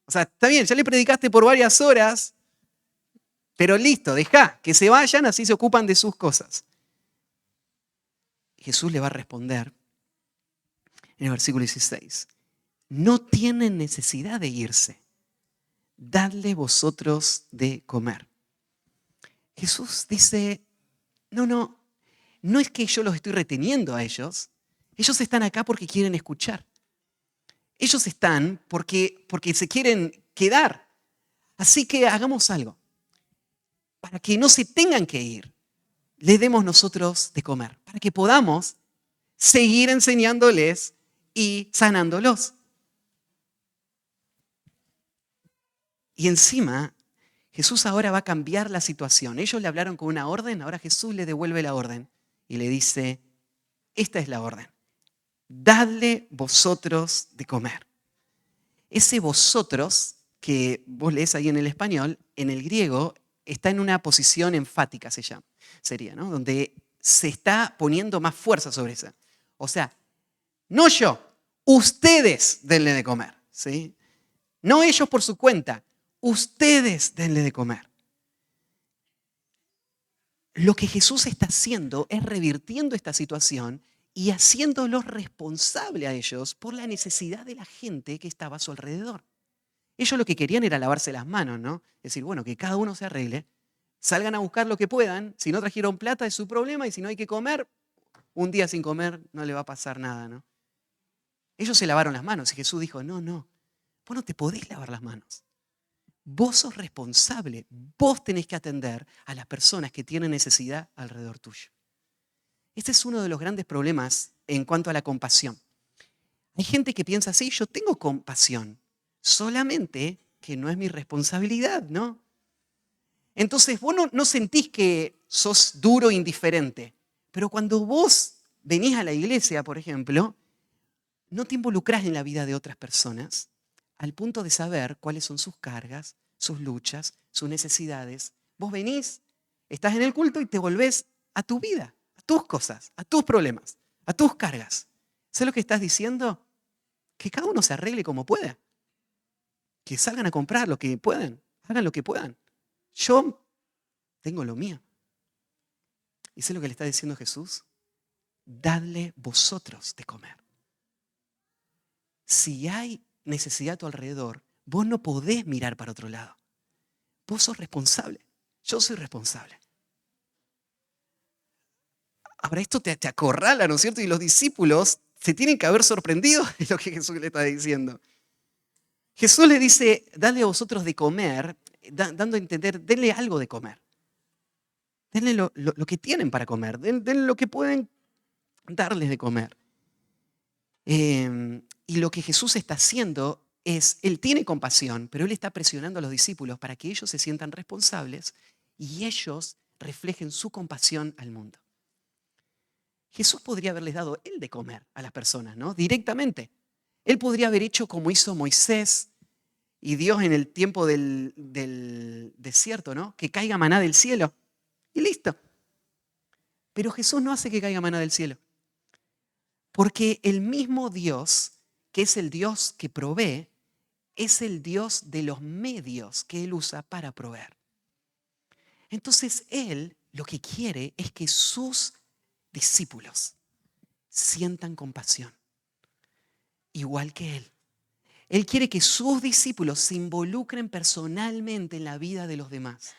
O sea, está bien, ya le predicaste por varias horas, pero listo, dejá que se vayan, así se ocupan de sus cosas. Jesús le va a responder en el versículo 16. No tienen necesidad de irse. Dadle vosotros de comer. Jesús dice, no es que yo los estoy reteniendo a ellos. Ellos están acá porque quieren escuchar. Ellos están porque se quieren quedar. Así que hagamos algo. Para que no se tengan que ir, les demos nosotros de comer. Para que podamos seguir enseñándoles y sanándolos. Y encima, Jesús ahora va a cambiar la situación. Ellos le hablaron con una orden, ahora Jesús le devuelve la orden y le dice, esta es la orden. Dadle vosotros de comer. Ese vosotros que vos lees ahí en el español, en el griego, está en una posición enfática, sería, ¿no? Donde se está poniendo más fuerza sobre esa. O sea, no yo, ustedes denle de comer, ¿sí? No ellos por su cuenta, ustedes denle de comer. Lo que Jesús está haciendo es revirtiendo esta situación y haciéndolos responsables a ellos por la necesidad de la gente que estaba a su alrededor. Ellos lo que querían era lavarse las manos, ¿no? Es decir, bueno, que cada uno se arregle, salgan a buscar lo que puedan, si no trajeron plata es su problema y si no hay que comer, un día sin comer no le va a pasar nada, ¿no? Ellos se lavaron las manos y Jesús dijo, no, vos no te podés lavar las manos. Vos sos responsable, vos tenés que atender a las personas que tienen necesidad alrededor tuyo. Este es uno de los grandes problemas en cuanto a la compasión. Hay gente que piensa así, yo tengo compasión, solamente que no es mi responsabilidad, ¿no? Entonces vos no sentís que sos duro e indiferente, pero cuando vos venís a la iglesia, por ejemplo, no te involucrás en la vida de otras personas al punto de saber cuáles son sus cargas, sus luchas, sus necesidades. Vos venís, estás en el culto y te volvés a tu vida, a tus cosas, a tus problemas, a tus cargas. ¿Sabes lo que estás diciendo? Que cada uno se arregle como pueda. Que salgan a comprar lo que puedan, hagan lo que puedan. Yo tengo lo mío. ¿Y sé lo que le está diciendo Jesús? Dadle vosotros de comer. Si hay necesidad a tu alrededor, vos no podés mirar para otro lado. Vos sos responsable. Yo soy responsable. Ahora esto te acorrala, ¿no es cierto? Y los discípulos se tienen que haber sorprendido de lo que Jesús le está diciendo. Jesús le dice, dale a vosotros de comer. dando a entender, denle algo de comer. Denle lo que tienen para comer, denle lo que pueden darles de comer. Y lo que Jesús está haciendo es, Él tiene compasión, pero Él está presionando a los discípulos para que ellos se sientan responsables y ellos reflejen su compasión al mundo. Jesús podría haberles dado Él de comer a las personas, ¿no? Directamente. Él podría haber hecho como hizo Moisés y Dios en el tiempo del desierto, ¿no? Que caiga maná del cielo. Y listo. Pero Jesús no hace que caiga maná del cielo. Porque el mismo Dios, que es el Dios que provee, es el Dios de los medios que Él usa para proveer. Entonces Él lo que quiere es que sus discípulos sientan compasión, igual que Él. Él quiere que sus discípulos se involucren personalmente en la vida de los demás.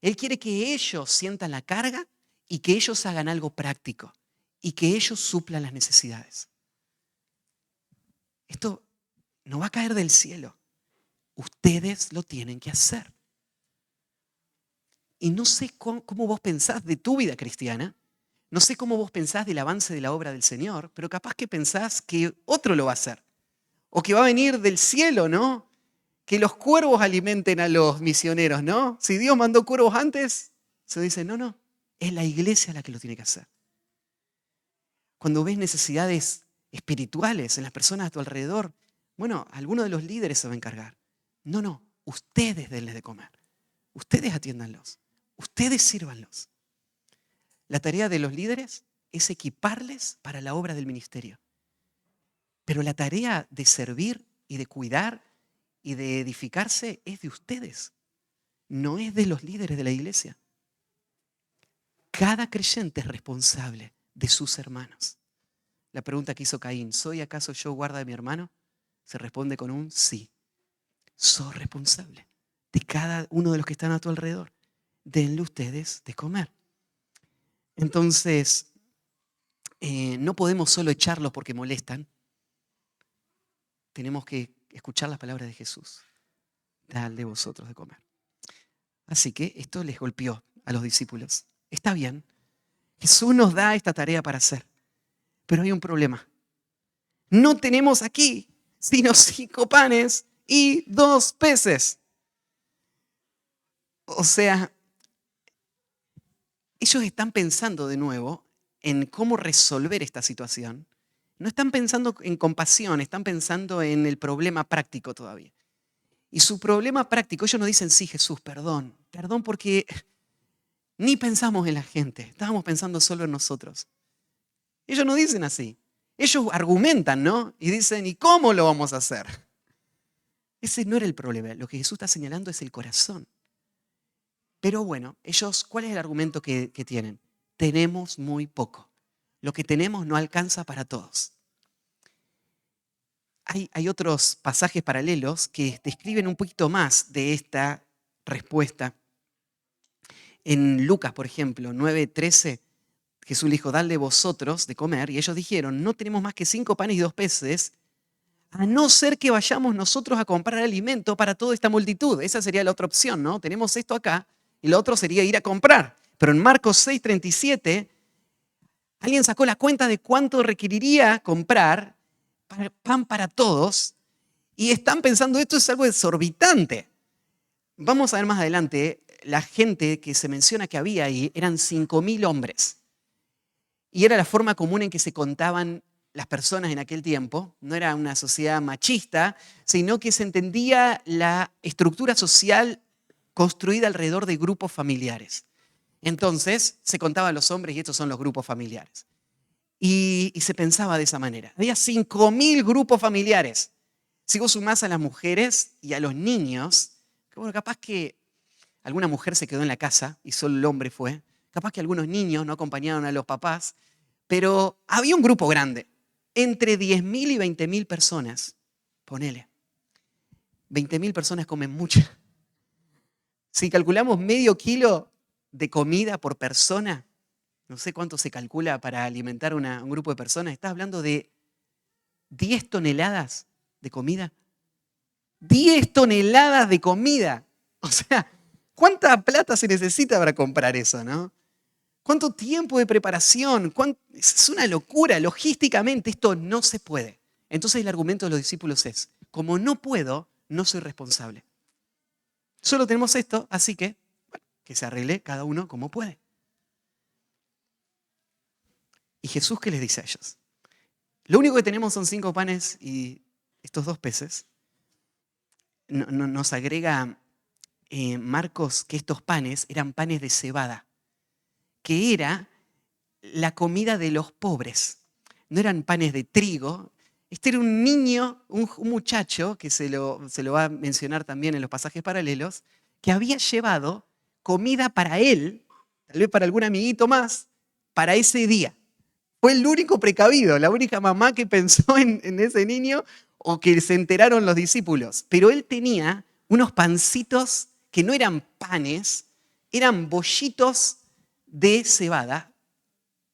Él quiere que ellos sientan la carga y que ellos hagan algo práctico y que ellos suplan las necesidades. Esto no va a caer del cielo. Ustedes lo tienen que hacer. Y no sé cómo vos pensás de tu vida cristiana, no sé cómo vos pensás del avance de la obra del Señor, pero capaz que pensás que otro lo va a hacer. O que va a venir del cielo, ¿no? Que los cuervos alimenten a los misioneros, ¿no? Si Dios mandó cuervos antes, se dice, no, es la iglesia la que lo tiene que hacer. Cuando ves necesidades espirituales en las personas a tu alrededor, bueno, alguno de los líderes se va a encargar. No, ustedes denles de comer. Ustedes atiéndanlos. Ustedes sírvanlos. La tarea de los líderes es equiparles para la obra del ministerio. Pero la tarea de servir y de cuidar y de edificarse es de ustedes. No es de los líderes de la iglesia. Cada creyente es responsable de sus hermanos. La pregunta que hizo Caín, ¿soy acaso yo guarda de mi hermano? Se responde con un sí. Sos responsable de cada uno de los que están a tu alrededor. Denle ustedes de comer. Entonces, no podemos solo echarlos porque molestan. Tenemos que escuchar las palabras de Jesús. Dadle vosotros de comer. Así que esto les golpeó a los discípulos. Está bien. Jesús nos da esta tarea para hacer. Pero hay un problema. No tenemos aquí sino 5 panes y 2 peces. O sea, ellos están pensando de nuevo en cómo resolver esta situación. No están pensando en compasión, están pensando en el problema práctico todavía. Y su problema práctico, ellos no dicen, sí, Jesús, perdón porque ni pensamos en la gente, estábamos pensando solo en nosotros. Ellos no dicen así. Ellos argumentan, ¿no? Y dicen, ¿y cómo lo vamos a hacer? Ese no era el problema. Lo que Jesús está señalando es el corazón. Pero bueno, ellos, ¿cuál es el argumento que tienen? Tenemos muy poco. Lo que tenemos no alcanza para todos. Hay otros pasajes paralelos que describen un poquito más de esta respuesta. En Lucas, por ejemplo, 9:13, Jesús dijo, dadle vosotros de comer. Y ellos dijeron, no tenemos más que 5 panes y 2 peces, a no ser que vayamos nosotros a comprar alimento para toda esta multitud. Esa sería la otra opción, ¿no? Tenemos esto acá y lo otro sería ir a comprar. Pero en Marcos 6:37, alguien sacó la cuenta de cuánto requeriría comprar pan para todos y están pensando, esto es algo exorbitante. Vamos a ver más adelante, la gente que se menciona que había ahí eran 5.000 hombres. Y era la forma común en que se contaban las personas en aquel tiempo. No era una sociedad machista, sino que se entendía la estructura social construida alrededor de grupos familiares. Entonces, se contaban los hombres y estos son los grupos familiares. Y se pensaba de esa manera. Había 5.000 grupos familiares. Si vos sumás a las mujeres y a los niños, bueno, capaz que alguna mujer se quedó en la casa y solo el hombre fue. Capaz que algunos niños no acompañaron a los papás. Pero había un grupo grande, entre 10.000 y 20.000 personas. Ponele. 20.000 personas comen mucho. Si calculamos medio kilo de comida por persona, no sé cuánto se calcula para alimentar un grupo de personas, estás hablando de 10 toneladas de comida. 10 toneladas de comida. O sea, ¿cuánta plata se necesita para comprar eso, no? ¿Cuánto tiempo de preparación? Es una locura. Logísticamente esto no se puede. Entonces el argumento de los discípulos es, como no puedo, no soy responsable. Solo tenemos esto, así que, bueno, que se arregle cada uno como puede. ¿Y Jesús qué les dice a ellos? Lo único que tenemos son 5 panes y estos 2 peces. Nos agrega Marcos que estos panes eran panes de cebada, que era la comida de los pobres. No eran panes de trigo. Este era un niño, un muchacho, que se lo va a mencionar también en los pasajes paralelos, que había llevado comida para él, tal vez para algún amiguito más, para ese día. Fue el único precavido, la única mamá que pensó en ese niño o que se enteraron los discípulos. Pero él tenía unos pancitos que no eran panes, eran bollitos de cebada,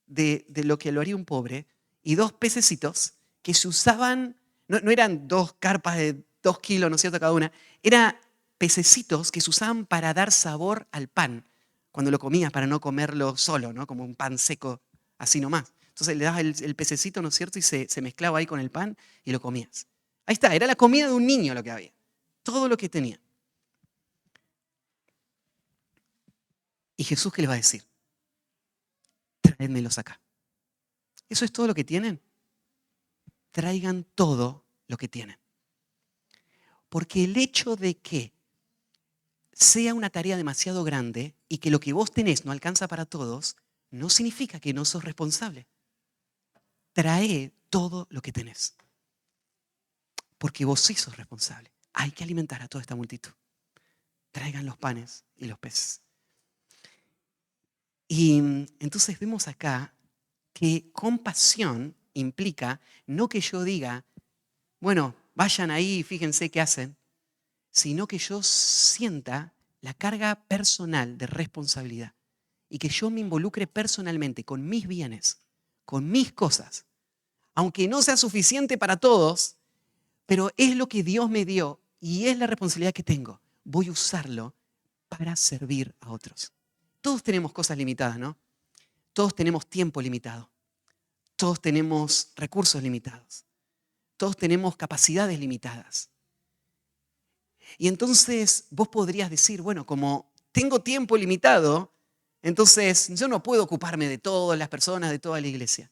de lo que lo haría un pobre, y 2 pececitos que se usaban, no eran 2 carpas de 2 kilos, ¿no es cierto?, cada una, eran pececitos que se usaban para dar sabor al pan, cuando lo comías, para no comerlo solo, ¿no?, como un pan seco, así nomás. Entonces le dabas el pececito, ¿no es cierto?, y se mezclaba ahí con el pan y lo comías. Ahí está, era la comida de un niño lo que había, todo lo que tenía. ¿Y Jesús qué les va a decir? Traédmelos acá. ¿Eso es todo lo que tienen? Traigan todo lo que tienen. Porque el hecho de que sea una tarea demasiado grande y que lo que vos tenés no alcanza para todos, no significa que no sos responsable. Trae todo lo que tenés. Porque vos sí sos responsable. Hay que alimentar a toda esta multitud. Traigan los panes y los peces. Y entonces vemos acá que compasión implica no que yo diga, bueno, vayan ahí y fíjense qué hacen, sino que yo sienta la carga personal de responsabilidad y que yo me involucre personalmente con mis bienes, con mis cosas, aunque no sea suficiente para todos, pero es lo que Dios me dio y es la responsabilidad que tengo. Voy a usarlo para servir a otros. Todos tenemos cosas limitadas, ¿no? Todos tenemos tiempo limitado. Todos tenemos recursos limitados. Todos tenemos capacidades limitadas. Y entonces vos podrías decir, bueno, como tengo tiempo limitado, entonces yo no puedo ocuparme de todas las personas, de toda la iglesia.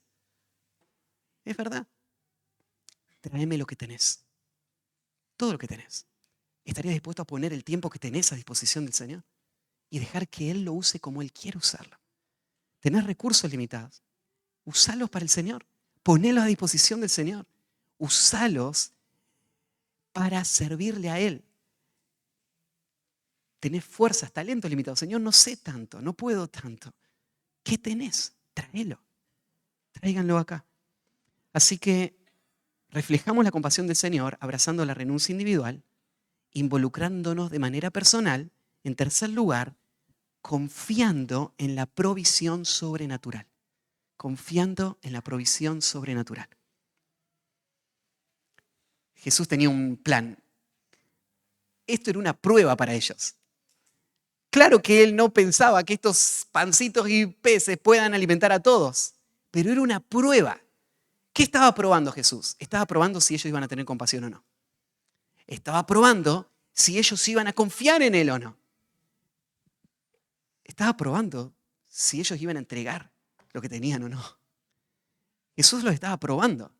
Es verdad. Tráeme lo que tenés. Todo lo que tenés. ¿Estarías dispuesto a poner el tiempo que tenés a disposición del Señor? Y dejar que Él lo use como Él quiere usarlo. Tenés recursos limitados. Usalos para el Señor. Ponelos a disposición del Señor. Usalos para servirle a Él. Tenés fuerzas, talentos limitados. Señor, no sé tanto, no puedo tanto. ¿Qué tenés? Tráelo. Tráiganlo acá. Así que reflejamos la compasión del Señor abrazando la renuncia individual, involucrándonos de manera personal. En tercer lugar, confiando en la provisión sobrenatural. Confiando en la provisión sobrenatural. Jesús tenía un plan. Esto era una prueba para ellos. Claro que Él no pensaba que estos pancitos y peces puedan alimentar a todos, pero era una prueba. ¿Qué estaba probando Jesús? Estaba probando si ellos iban a tener compasión o no. Estaba probando si ellos iban a confiar en Él o no. Estaba probando si ellos iban a entregar lo que tenían o no. Jesús los estaba probando.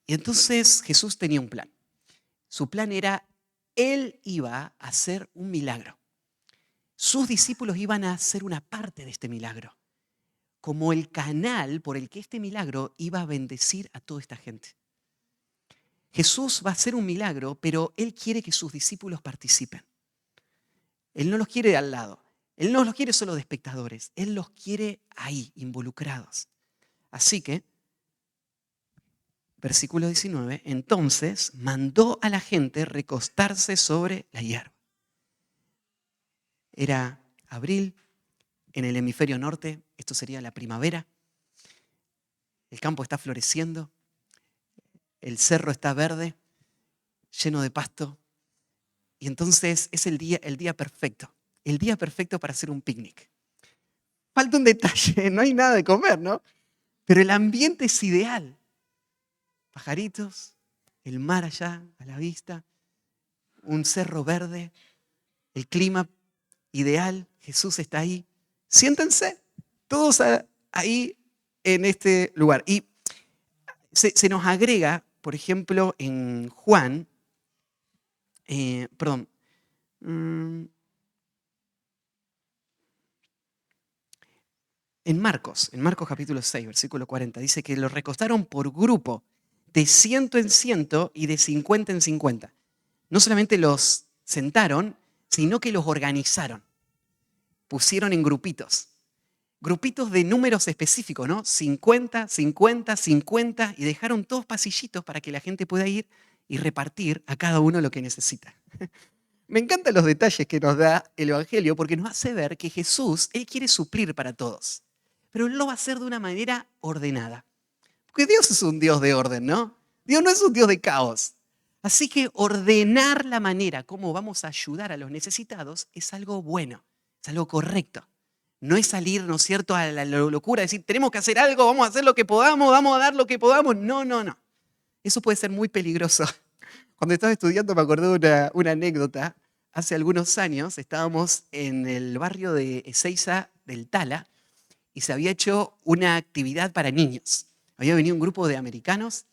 Y entonces Jesús tenía un plan. Su plan era, Él iba a hacer un milagro. Sus discípulos iban a hacer una parte de este milagro, como el canal por el que este milagro iba a bendecir a toda esta gente. Jesús va a hacer un milagro, pero Él quiere que sus discípulos participen. Él no los quiere de al lado. Él no los quiere solo de espectadores. Él los quiere ahí, involucrados. Así que, versículo 19, entonces mandó a la gente recostarse sobre la hierba. Era abril, en el hemisferio norte, esto sería la primavera. El campo está floreciendo, el cerro está verde, lleno de pasto. Y entonces es el día perfecto. El día perfecto para hacer un picnic. Falta un detalle, no hay nada de comer, ¿no? Pero el ambiente es ideal. Pajaritos, el mar allá a la vista, un cerro verde, el clima ideal, Jesús está ahí. Siéntense, todos ahí en este lugar. Y se nos agrega, por ejemplo, en Juan, perdón, en Marcos capítulo 6, versículo 40, dice que los recostaron por grupo, de 100 en 100 y de 50 en 50. No solamente los sentaron, sino que los organizaron. Pusieron en grupitos. Grupitos de números específicos, ¿no? 50, 50, 50, y dejaron todos pasillitos para que la gente pueda ir y repartir a cada uno lo que necesita. Me encantan los detalles que nos da el Evangelio porque nos hace ver que Jesús, Él quiere suplir para todos, pero Él lo va a hacer de una manera ordenada. Porque Dios es un Dios de orden, ¿no? Dios no es un Dios de caos. Así que ordenar la manera como vamos a ayudar a los necesitados es algo bueno, es algo correcto. No es salir, ¿no es cierto?, a la locura, decir, tenemos que hacer algo, vamos a hacer lo que podamos, vamos a dar lo que podamos. No, no, no. Eso puede ser muy peligroso. Cuando estaba estudiando me acordé de una anécdota. Hace algunos años estábamos en el barrio de Ezeiza del Tala y se había hecho una actividad para niños. Había venido un grupo de americanos,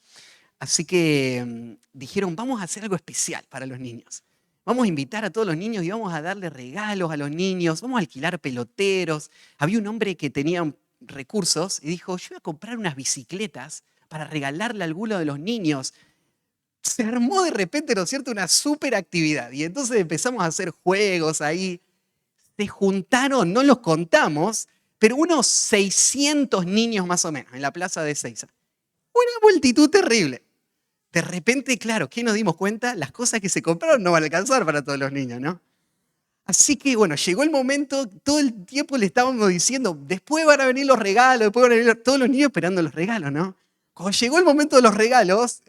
así que dijeron, vamos a hacer algo especial para los niños. Vamos a invitar a todos los niños y vamos a darle regalos a los niños, vamos a alquilar peloteros. Había un hombre que tenía recursos y dijo, yo voy a comprar unas bicicletas para regalarle a alguno de los niños. Se armó de repente, ¿no es cierto?, una súper actividad. Y entonces empezamos a hacer juegos ahí. Se juntaron, no los contamos, pero unos 600 niños más o menos en la plaza de Ezeiza. Una multitud terrible. De repente, claro, ¿qué nos dimos cuenta? Las cosas que se compraron no van a alcanzar para todos los niños, ¿no? Así que, bueno, llegó el momento, todo el tiempo le estábamos diciendo, después van a venir los regalos, después van a venir todos los niños esperando los regalos, ¿no? Cuando llegó el momento de los regalos,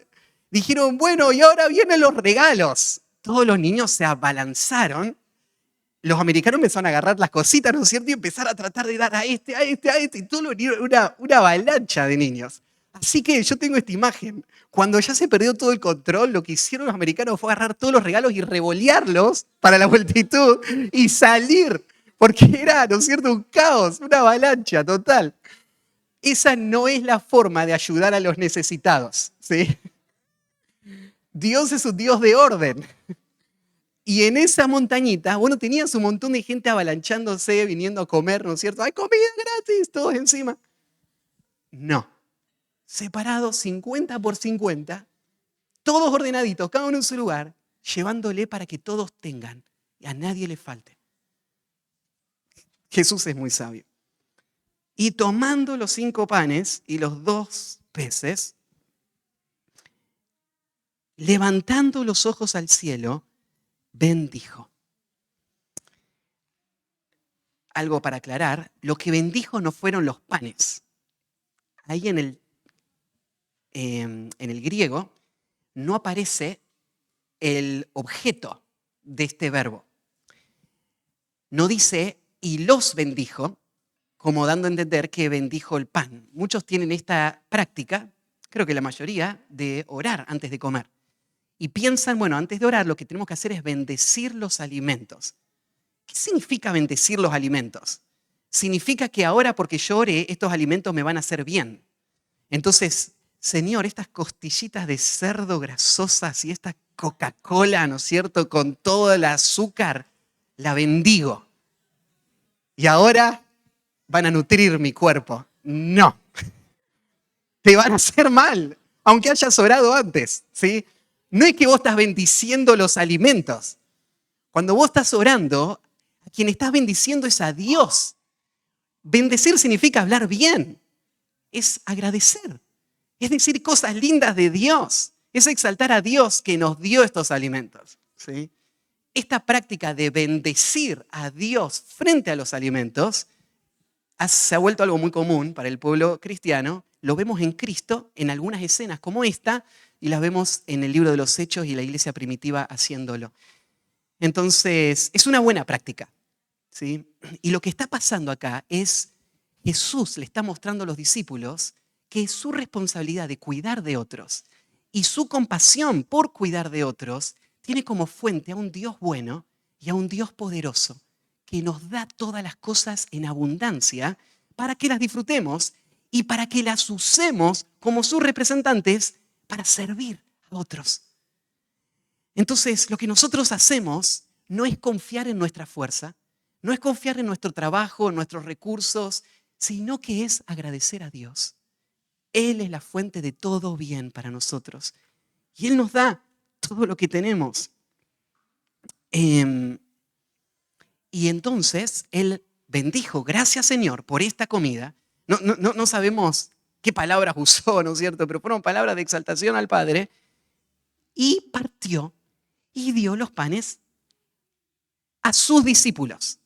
dijeron, bueno, y ahora vienen los regalos. Todos los niños se abalanzaron. Los americanos empezaron a agarrar las cositas, ¿no es cierto? Y empezar a tratar de dar a este, a este, a este. Y todo una avalancha de niños. Así que yo tengo esta imagen. Cuando ya se perdió todo el control, lo que hicieron los americanos fue agarrar todos los regalos y revolearlos para la multitud y salir. Porque era, ¿no es cierto?, un caos, una avalancha total. Esa no es la forma de ayudar a los necesitados, ¿sí? Dios es un Dios de orden. Y en esa montañita, bueno, tenías un montón de gente avalanchándose, viniendo a comer, ¿no es cierto? ¡Hay comida gratis! Todos encima. No. Separados 50 por 50, todos ordenaditos, cada uno en su lugar, llevándole para que todos tengan y a nadie le falte. Jesús es muy sabio. Y tomando los 5 panes y los 2 peces, levantando los ojos al cielo, bendijo. Algo para aclarar, lo que bendijo no fueron los panes. Ahí en el griego no aparece el objeto de este verbo. No dice, y los bendijo, como dando a entender que bendijo el pan. Muchos tienen esta práctica, creo que la mayoría, de orar antes de comer. Y piensan, bueno, antes de orar lo que tenemos que hacer es bendecir los alimentos. ¿Qué significa bendecir los alimentos? Significa que ahora porque yo oré, estos alimentos me van a hacer bien. Entonces, Señor, estas costillitas de cerdo grasosas y esta Coca-Cola, ¿no es cierto?, con todo el azúcar, la bendigo. Y ahora van a nutrir mi cuerpo. No. Te van a hacer mal, aunque hayas orado antes, ¿sí? No es que vos estás bendiciendo los alimentos. Cuando vos estás orando, a quien estás bendiciendo es a Dios. Bendecir significa hablar bien, es agradecer, es decir cosas lindas de Dios, es exaltar a Dios que nos dio estos alimentos, ¿sí? Esta práctica de bendecir a Dios frente a los alimentos se ha vuelto algo muy común para el pueblo cristiano. Lo vemos en Cristo en algunas escenas como esta y las vemos en el libro de los Hechos y la iglesia primitiva haciéndolo. Entonces, es una buena práctica, ¿sí? Y lo que está pasando acá es Jesús le está mostrando a los discípulos que su responsabilidad de cuidar de otros y su compasión por cuidar de otros tiene como fuente a un Dios bueno y a un Dios poderoso que nos da todas las cosas en abundancia para que las disfrutemos y para que las usemos como sus representantes para servir a otros. Entonces, lo que nosotros hacemos no es confiar en nuestra fuerza, no es confiar en nuestro trabajo, en nuestros recursos, sino que es agradecer a Dios. Él es la fuente de todo bien para nosotros. Y Él nos da todo lo que tenemos. Y entonces Él bendijo, gracias Señor por esta comida. No sabemos qué palabras usó, ¿no es cierto? Pero fueron palabras de exaltación al Padre. Y partió y dio los panes a sus discípulos.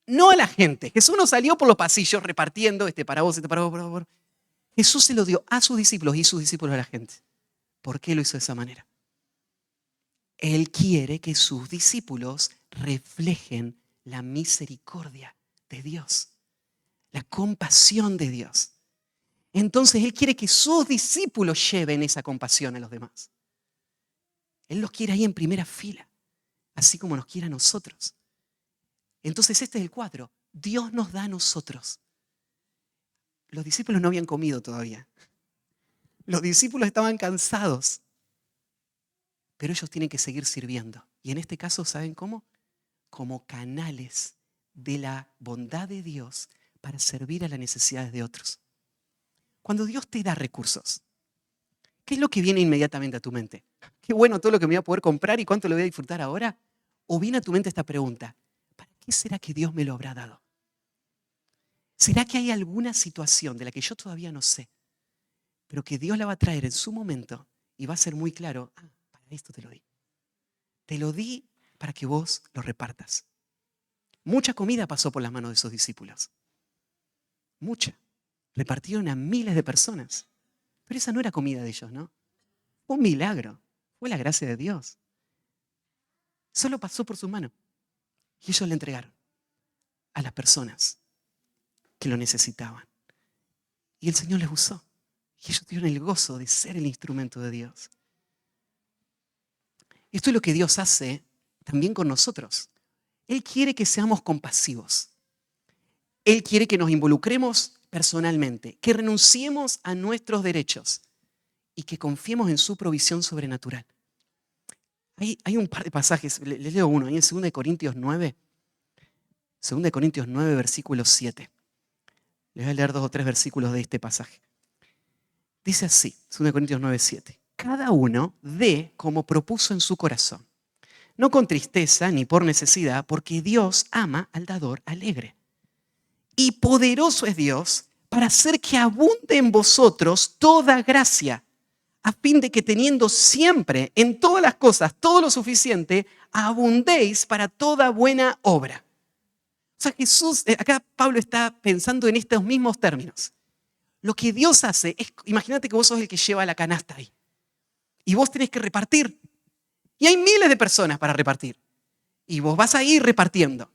No a la gente. Jesús no salió por los pasillos repartiendo, para vos, para vos, para vos. Jesús se lo dio a sus discípulos y sus discípulos a la gente. ¿Por qué lo hizo de esa manera? Él quiere que sus discípulos reflejen la misericordia de Dios, la compasión de Dios. Entonces Él quiere que sus discípulos lleven esa compasión a los demás. Él los quiere ahí en primera fila, así como nos quiere a nosotros. Entonces este es el cuadro. Dios nos da a nosotros. Los discípulos no habían comido todavía. Los discípulos estaban cansados. Pero ellos tienen que seguir sirviendo. Y en este caso, ¿saben cómo? Como canales de la bondad de Dios para servir a las necesidades de otros. Cuando Dios te da recursos, ¿qué es lo que viene inmediatamente a tu mente? Qué bueno todo lo que me voy a poder comprar y cuánto lo voy a disfrutar ahora. O viene a tu mente esta pregunta: ¿para qué será que Dios me lo habrá dado? ¿Será que hay alguna situación de la que yo todavía no sé, pero que Dios la va a traer en su momento y va a ser muy claro? Para esto te lo di. Te lo di para que vos lo repartas. Mucha comida pasó por las manos de esos discípulos. Mucha. Repartieron a miles de personas. Pero esa no era comida de ellos, ¿no? Fue un milagro. Fue la gracia de Dios. Solo pasó por su mano. Y ellos le entregaron a las personas que lo necesitaban. Y el Señor les usó. Y ellos tuvieron el gozo de ser el instrumento de Dios. Esto es lo que Dios hace también con nosotros. Él quiere que seamos compasivos. Él quiere que nos involucremos personalmente, que renunciemos a nuestros derechos y que confiemos en su provisión sobrenatural. Hay un par de pasajes, les leo uno, ahí en 2 Corintios 9, 2 Corintios 9, versículo 7. Les voy a leer 2 o 3 versículos de este pasaje. Dice así, 2 Corintios 9, 7. Cada uno dé como propuso en su corazón, no con tristeza ni por necesidad, porque Dios ama al dador alegre. Y poderoso es Dios para hacer que abunde en vosotros toda gracia, a fin de que teniendo siempre en todas las cosas todo lo suficiente, abundéis para toda buena obra. O sea, Jesús, acá Pablo está pensando en estos mismos términos. Lo que Dios hace es, imagínate que vos sos el que lleva la canasta ahí. Y vos tenés que repartir. Y hay miles de personas para repartir. Y vos vas a ir repartiendo.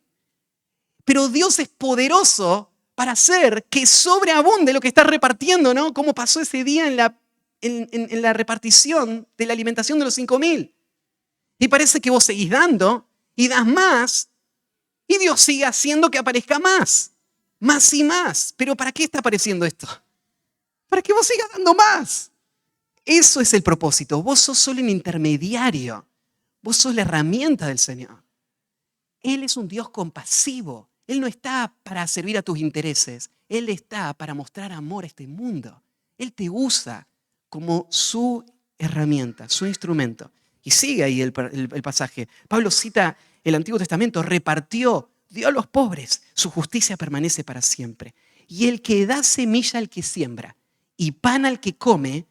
Pero Dios es poderoso para hacer que sobreabunde lo que estás repartiendo, ¿no? Como pasó ese día en la repartición de la alimentación de los 5.000. Y parece que vos seguís dando y das más. Y Dios sigue haciendo que aparezca más. Más y más. ¿Pero para qué está apareciendo esto? Para que vos sigas dando más. Eso es el propósito. Vos sos solo un intermediario. Vos sos la herramienta del Señor. Él es un Dios compasivo. Él no está para servir a tus intereses. Él está para mostrar amor a este mundo. Él te usa como su herramienta, su instrumento. Y sigue ahí el pasaje. Pablo cita el Antiguo Testamento. Repartió, dio a los pobres. Su justicia permanece para siempre. Y el que da semilla al que siembra y pan al que come,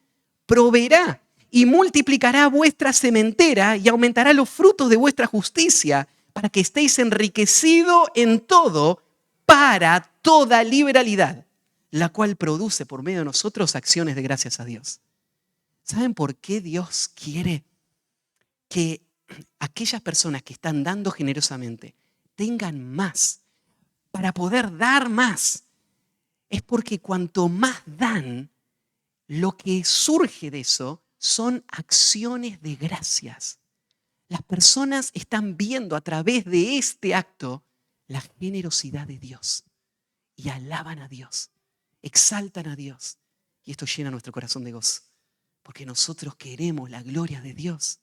proveerá y multiplicará vuestra sementera y aumentará los frutos de vuestra justicia, para que estéis enriquecidos en todo para toda liberalidad, la cual produce por medio de nosotros acciones de gracias a Dios. ¿Saben por qué Dios quiere que aquellas personas que están dando generosamente tengan más para poder dar más, es porque cuanto más dan, lo que surge de eso son acciones de gracias. Las personas están viendo a través de este acto la generosidad de Dios y alaban a Dios, exaltan a Dios. Y esto llena nuestro corazón de gozo, porque nosotros queremos la gloria de Dios.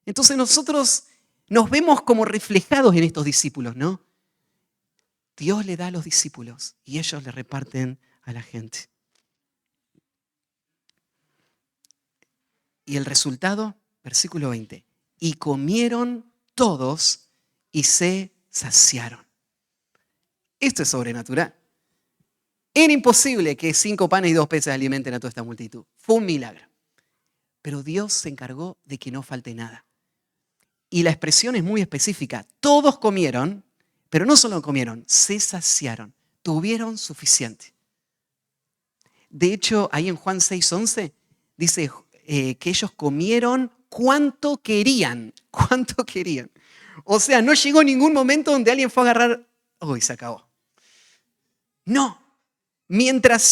Entonces nosotros nos vemos como reflejados en estos discípulos, ¿no? Dios le da a los discípulos y ellos le reparten a la gente. Y el resultado, versículo 20. Y comieron todos y se saciaron. Esto es sobrenatural. Era imposible que 5 panes y 2 peces alimenten a toda esta multitud. Fue un milagro. Pero Dios se encargó de que no falte nada. Y la expresión es muy específica. Todos comieron, pero no solo comieron, se saciaron. Tuvieron suficiente. De hecho, ahí en Juan 6:11 dice que ellos comieron cuanto querían. Cuanto querían. O sea, no llegó ningún momento donde alguien fue a agarrar, uy, se acabó. No. Mientras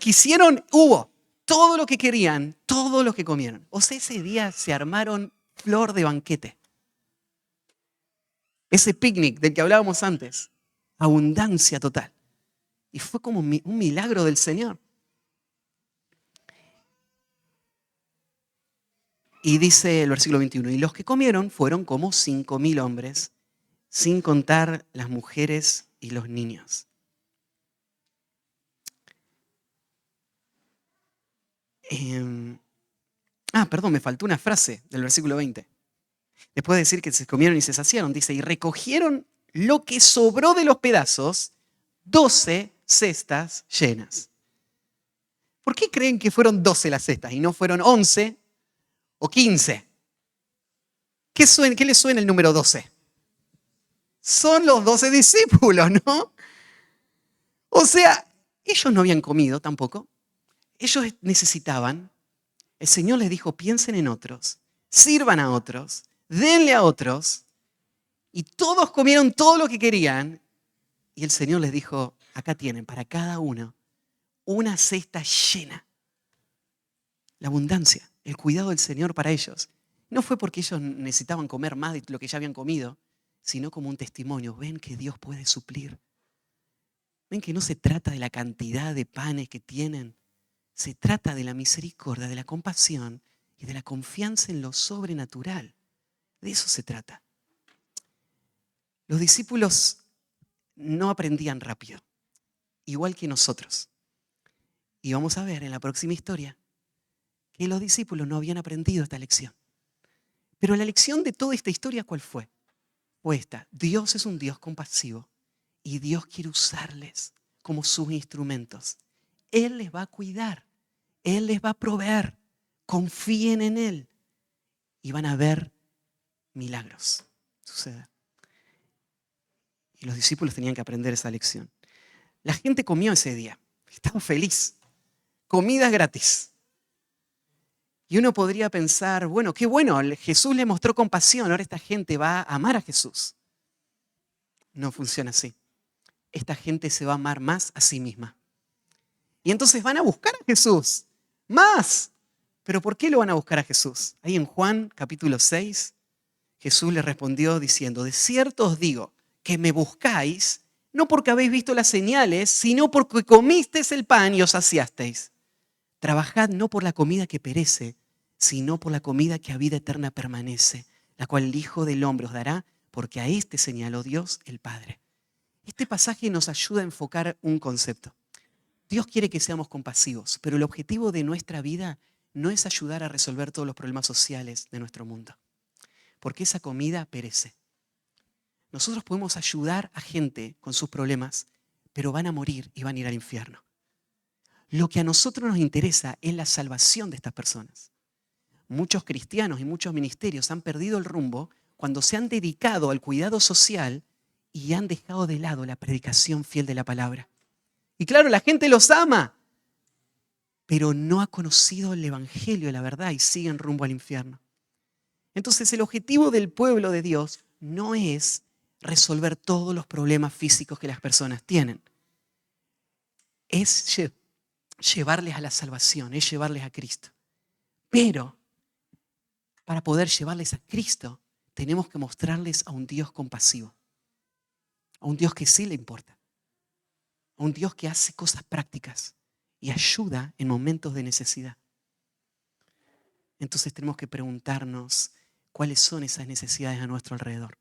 quisieron, hubo todo lo que querían, todo lo que comieron. O sea, ese día se armaron flor de banquete. Ese picnic del que hablábamos antes, abundancia total. Y fue como un milagro del Señor. Y dice el versículo 21, y los que comieron fueron como 5.000 hombres, sin contar las mujeres y los niños. Perdón, me faltó una frase del versículo 20. Después de decir que se comieron y se saciaron, dice, y recogieron lo que sobró de los pedazos, 12 cestas llenas. ¿Por qué creen que fueron 12 las cestas y no fueron 11 o 15? ¿Qué les suena el número 12? Son los 12 discípulos, ¿no? O sea, ellos no habían comido tampoco. Ellos necesitaban. El Señor les dijo, piensen en otros, sirvan a otros, denle a otros. Y todos comieron todo lo que querían. Y el Señor les dijo, acá tienen para cada uno una cesta llena. La abundancia, el cuidado del Señor para ellos. No fue porque ellos necesitaban comer más de lo que ya habían comido, sino como un testimonio. Ven que Dios puede suplir. Ven que no se trata de la cantidad de panes que tienen. Se trata de la misericordia, de la compasión y de la confianza en lo sobrenatural. De eso se trata. Los discípulos no aprendían rápido, igual que nosotros. Y vamos a ver en la próxima historia que los discípulos no habían aprendido esta lección. Pero la lección de toda esta historia, ¿cuál fue? Fue esta: Dios es un Dios compasivo y Dios quiere usarles como sus instrumentos. Él les va a cuidar, Él les va a proveer. Confíen en Él y van a ver milagros suceder. Y los discípulos tenían que aprender esa lección. La gente comió ese día, estaba feliz, comida gratis. Y uno podría pensar, bueno, qué bueno, Jesús le mostró compasión, ahora esta gente va a amar a Jesús. No funciona así. Esta gente se va a amar más a sí misma. Y entonces van a buscar a Jesús, más. ¿Pero por qué lo van a buscar a Jesús? Ahí en Juan capítulo 6, Jesús les respondió diciendo, de cierto os digo que me buscáis, no porque habéis visto las señales, sino porque comisteis el pan y os saciasteis. Trabajad no por la comida que perece, sino por la comida que a vida eterna permanece, la cual el Hijo del Hombre os dará, porque a este señaló Dios el Padre. Este pasaje nos ayuda a enfocar un concepto. Dios quiere que seamos compasivos, pero el objetivo de nuestra vida no es ayudar a resolver todos los problemas sociales de nuestro mundo, porque esa comida perece. Nosotros podemos ayudar a gente con sus problemas, pero van a morir y van a ir al infierno. Lo que a nosotros nos interesa es la salvación de estas personas. Muchos cristianos y muchos ministerios han perdido el rumbo cuando se han dedicado al cuidado social y han dejado de lado la predicación fiel de la palabra. Y claro, la gente los ama, pero no ha conocido el evangelio de la verdad y siguen rumbo al infierno. Entonces el objetivo del pueblo de Dios no es resolver todos los problemas físicos que las personas tienen. Es llevarles a la salvación, es llevarles a Cristo. Pero para poder llevarles a Cristo, tenemos que mostrarles a un Dios compasivo, a un Dios que sí le importa, a un Dios que hace cosas prácticas y ayuda en momentos de necesidad. Entonces tenemos que preguntarnos cuáles son esas necesidades a nuestro alrededor.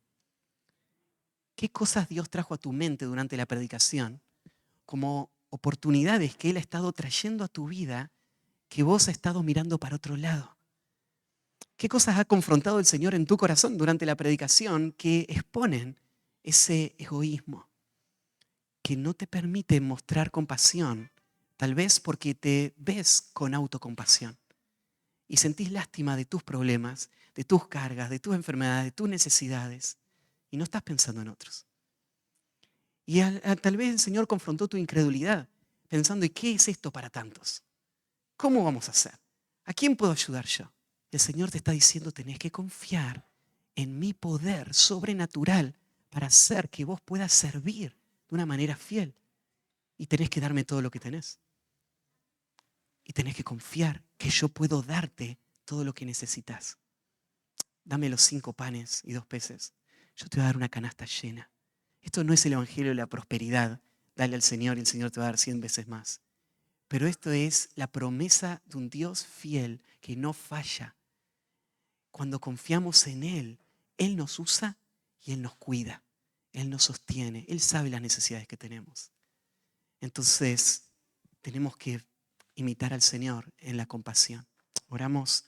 ¿Qué cosas Dios trajo a tu mente durante la predicación como oportunidades que Él ha estado trayendo a tu vida que vos has estado mirando para otro lado? ¿Qué cosas ha confrontado el Señor en tu corazón durante la predicación que exponen ese egoísmo, que no te permite mostrar compasión, tal vez porque te ves con autocompasión y sentís lástima de tus problemas, de tus cargas, de tus enfermedades, de tus necesidades y no estás pensando en otros? Y tal vez el Señor confrontó tu incredulidad pensando, ¿y qué es esto para tantos? ¿Cómo vamos a hacer? ¿A quién puedo ayudar yo? El Señor te está diciendo, tenés que confiar en mi poder sobrenatural para hacer que vos puedas servir de una manera fiel. Y tenés que darme todo lo que tenés. Y tenés que confiar que yo puedo darte todo lo que necesitas. Dame los 5 panes y 2 peces. Yo te voy a dar una canasta llena. Esto no es el evangelio de la prosperidad. Dale al Señor y el Señor te va a dar 100 veces más. Pero esto es la promesa de un Dios fiel que no falla. Cuando confiamos en Él, Él nos usa y Él nos cuida. Él nos sostiene. Él sabe las necesidades que tenemos. Entonces, tenemos que imitar al Señor en la compasión. Oramos.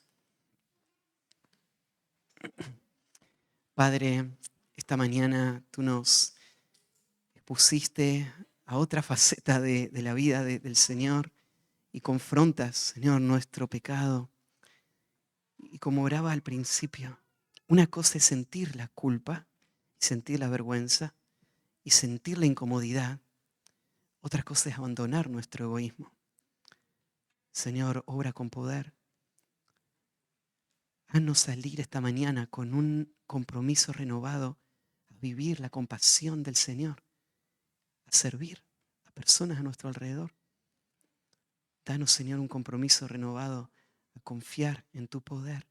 Padre, esta mañana tú nos pusiste a otra faceta de la vida del Señor y confrontas, Señor, nuestro pecado. Y como oraba al principio, una cosa es sentir la culpa, sentir la vergüenza y sentir la incomodidad. Otra cosa es abandonar nuestro egoísmo. Señor, obra con poder. Haznos salir esta mañana con un compromiso renovado a vivir la compasión del Señor, a servir a personas a nuestro alrededor. Danos, Señor, un compromiso renovado a confiar en tu poder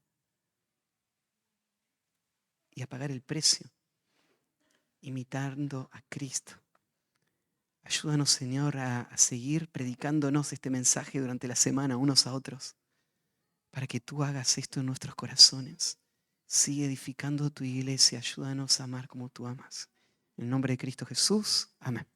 y a pagar el precio, imitando a Cristo. Ayúdanos, Señor, a seguir predicándonos este mensaje durante la semana unos a otros, para que tú hagas esto en nuestros corazones. Sigue edificando tu iglesia. Ayúdanos a amar como tú amas. En el nombre de Cristo Jesús. Amén.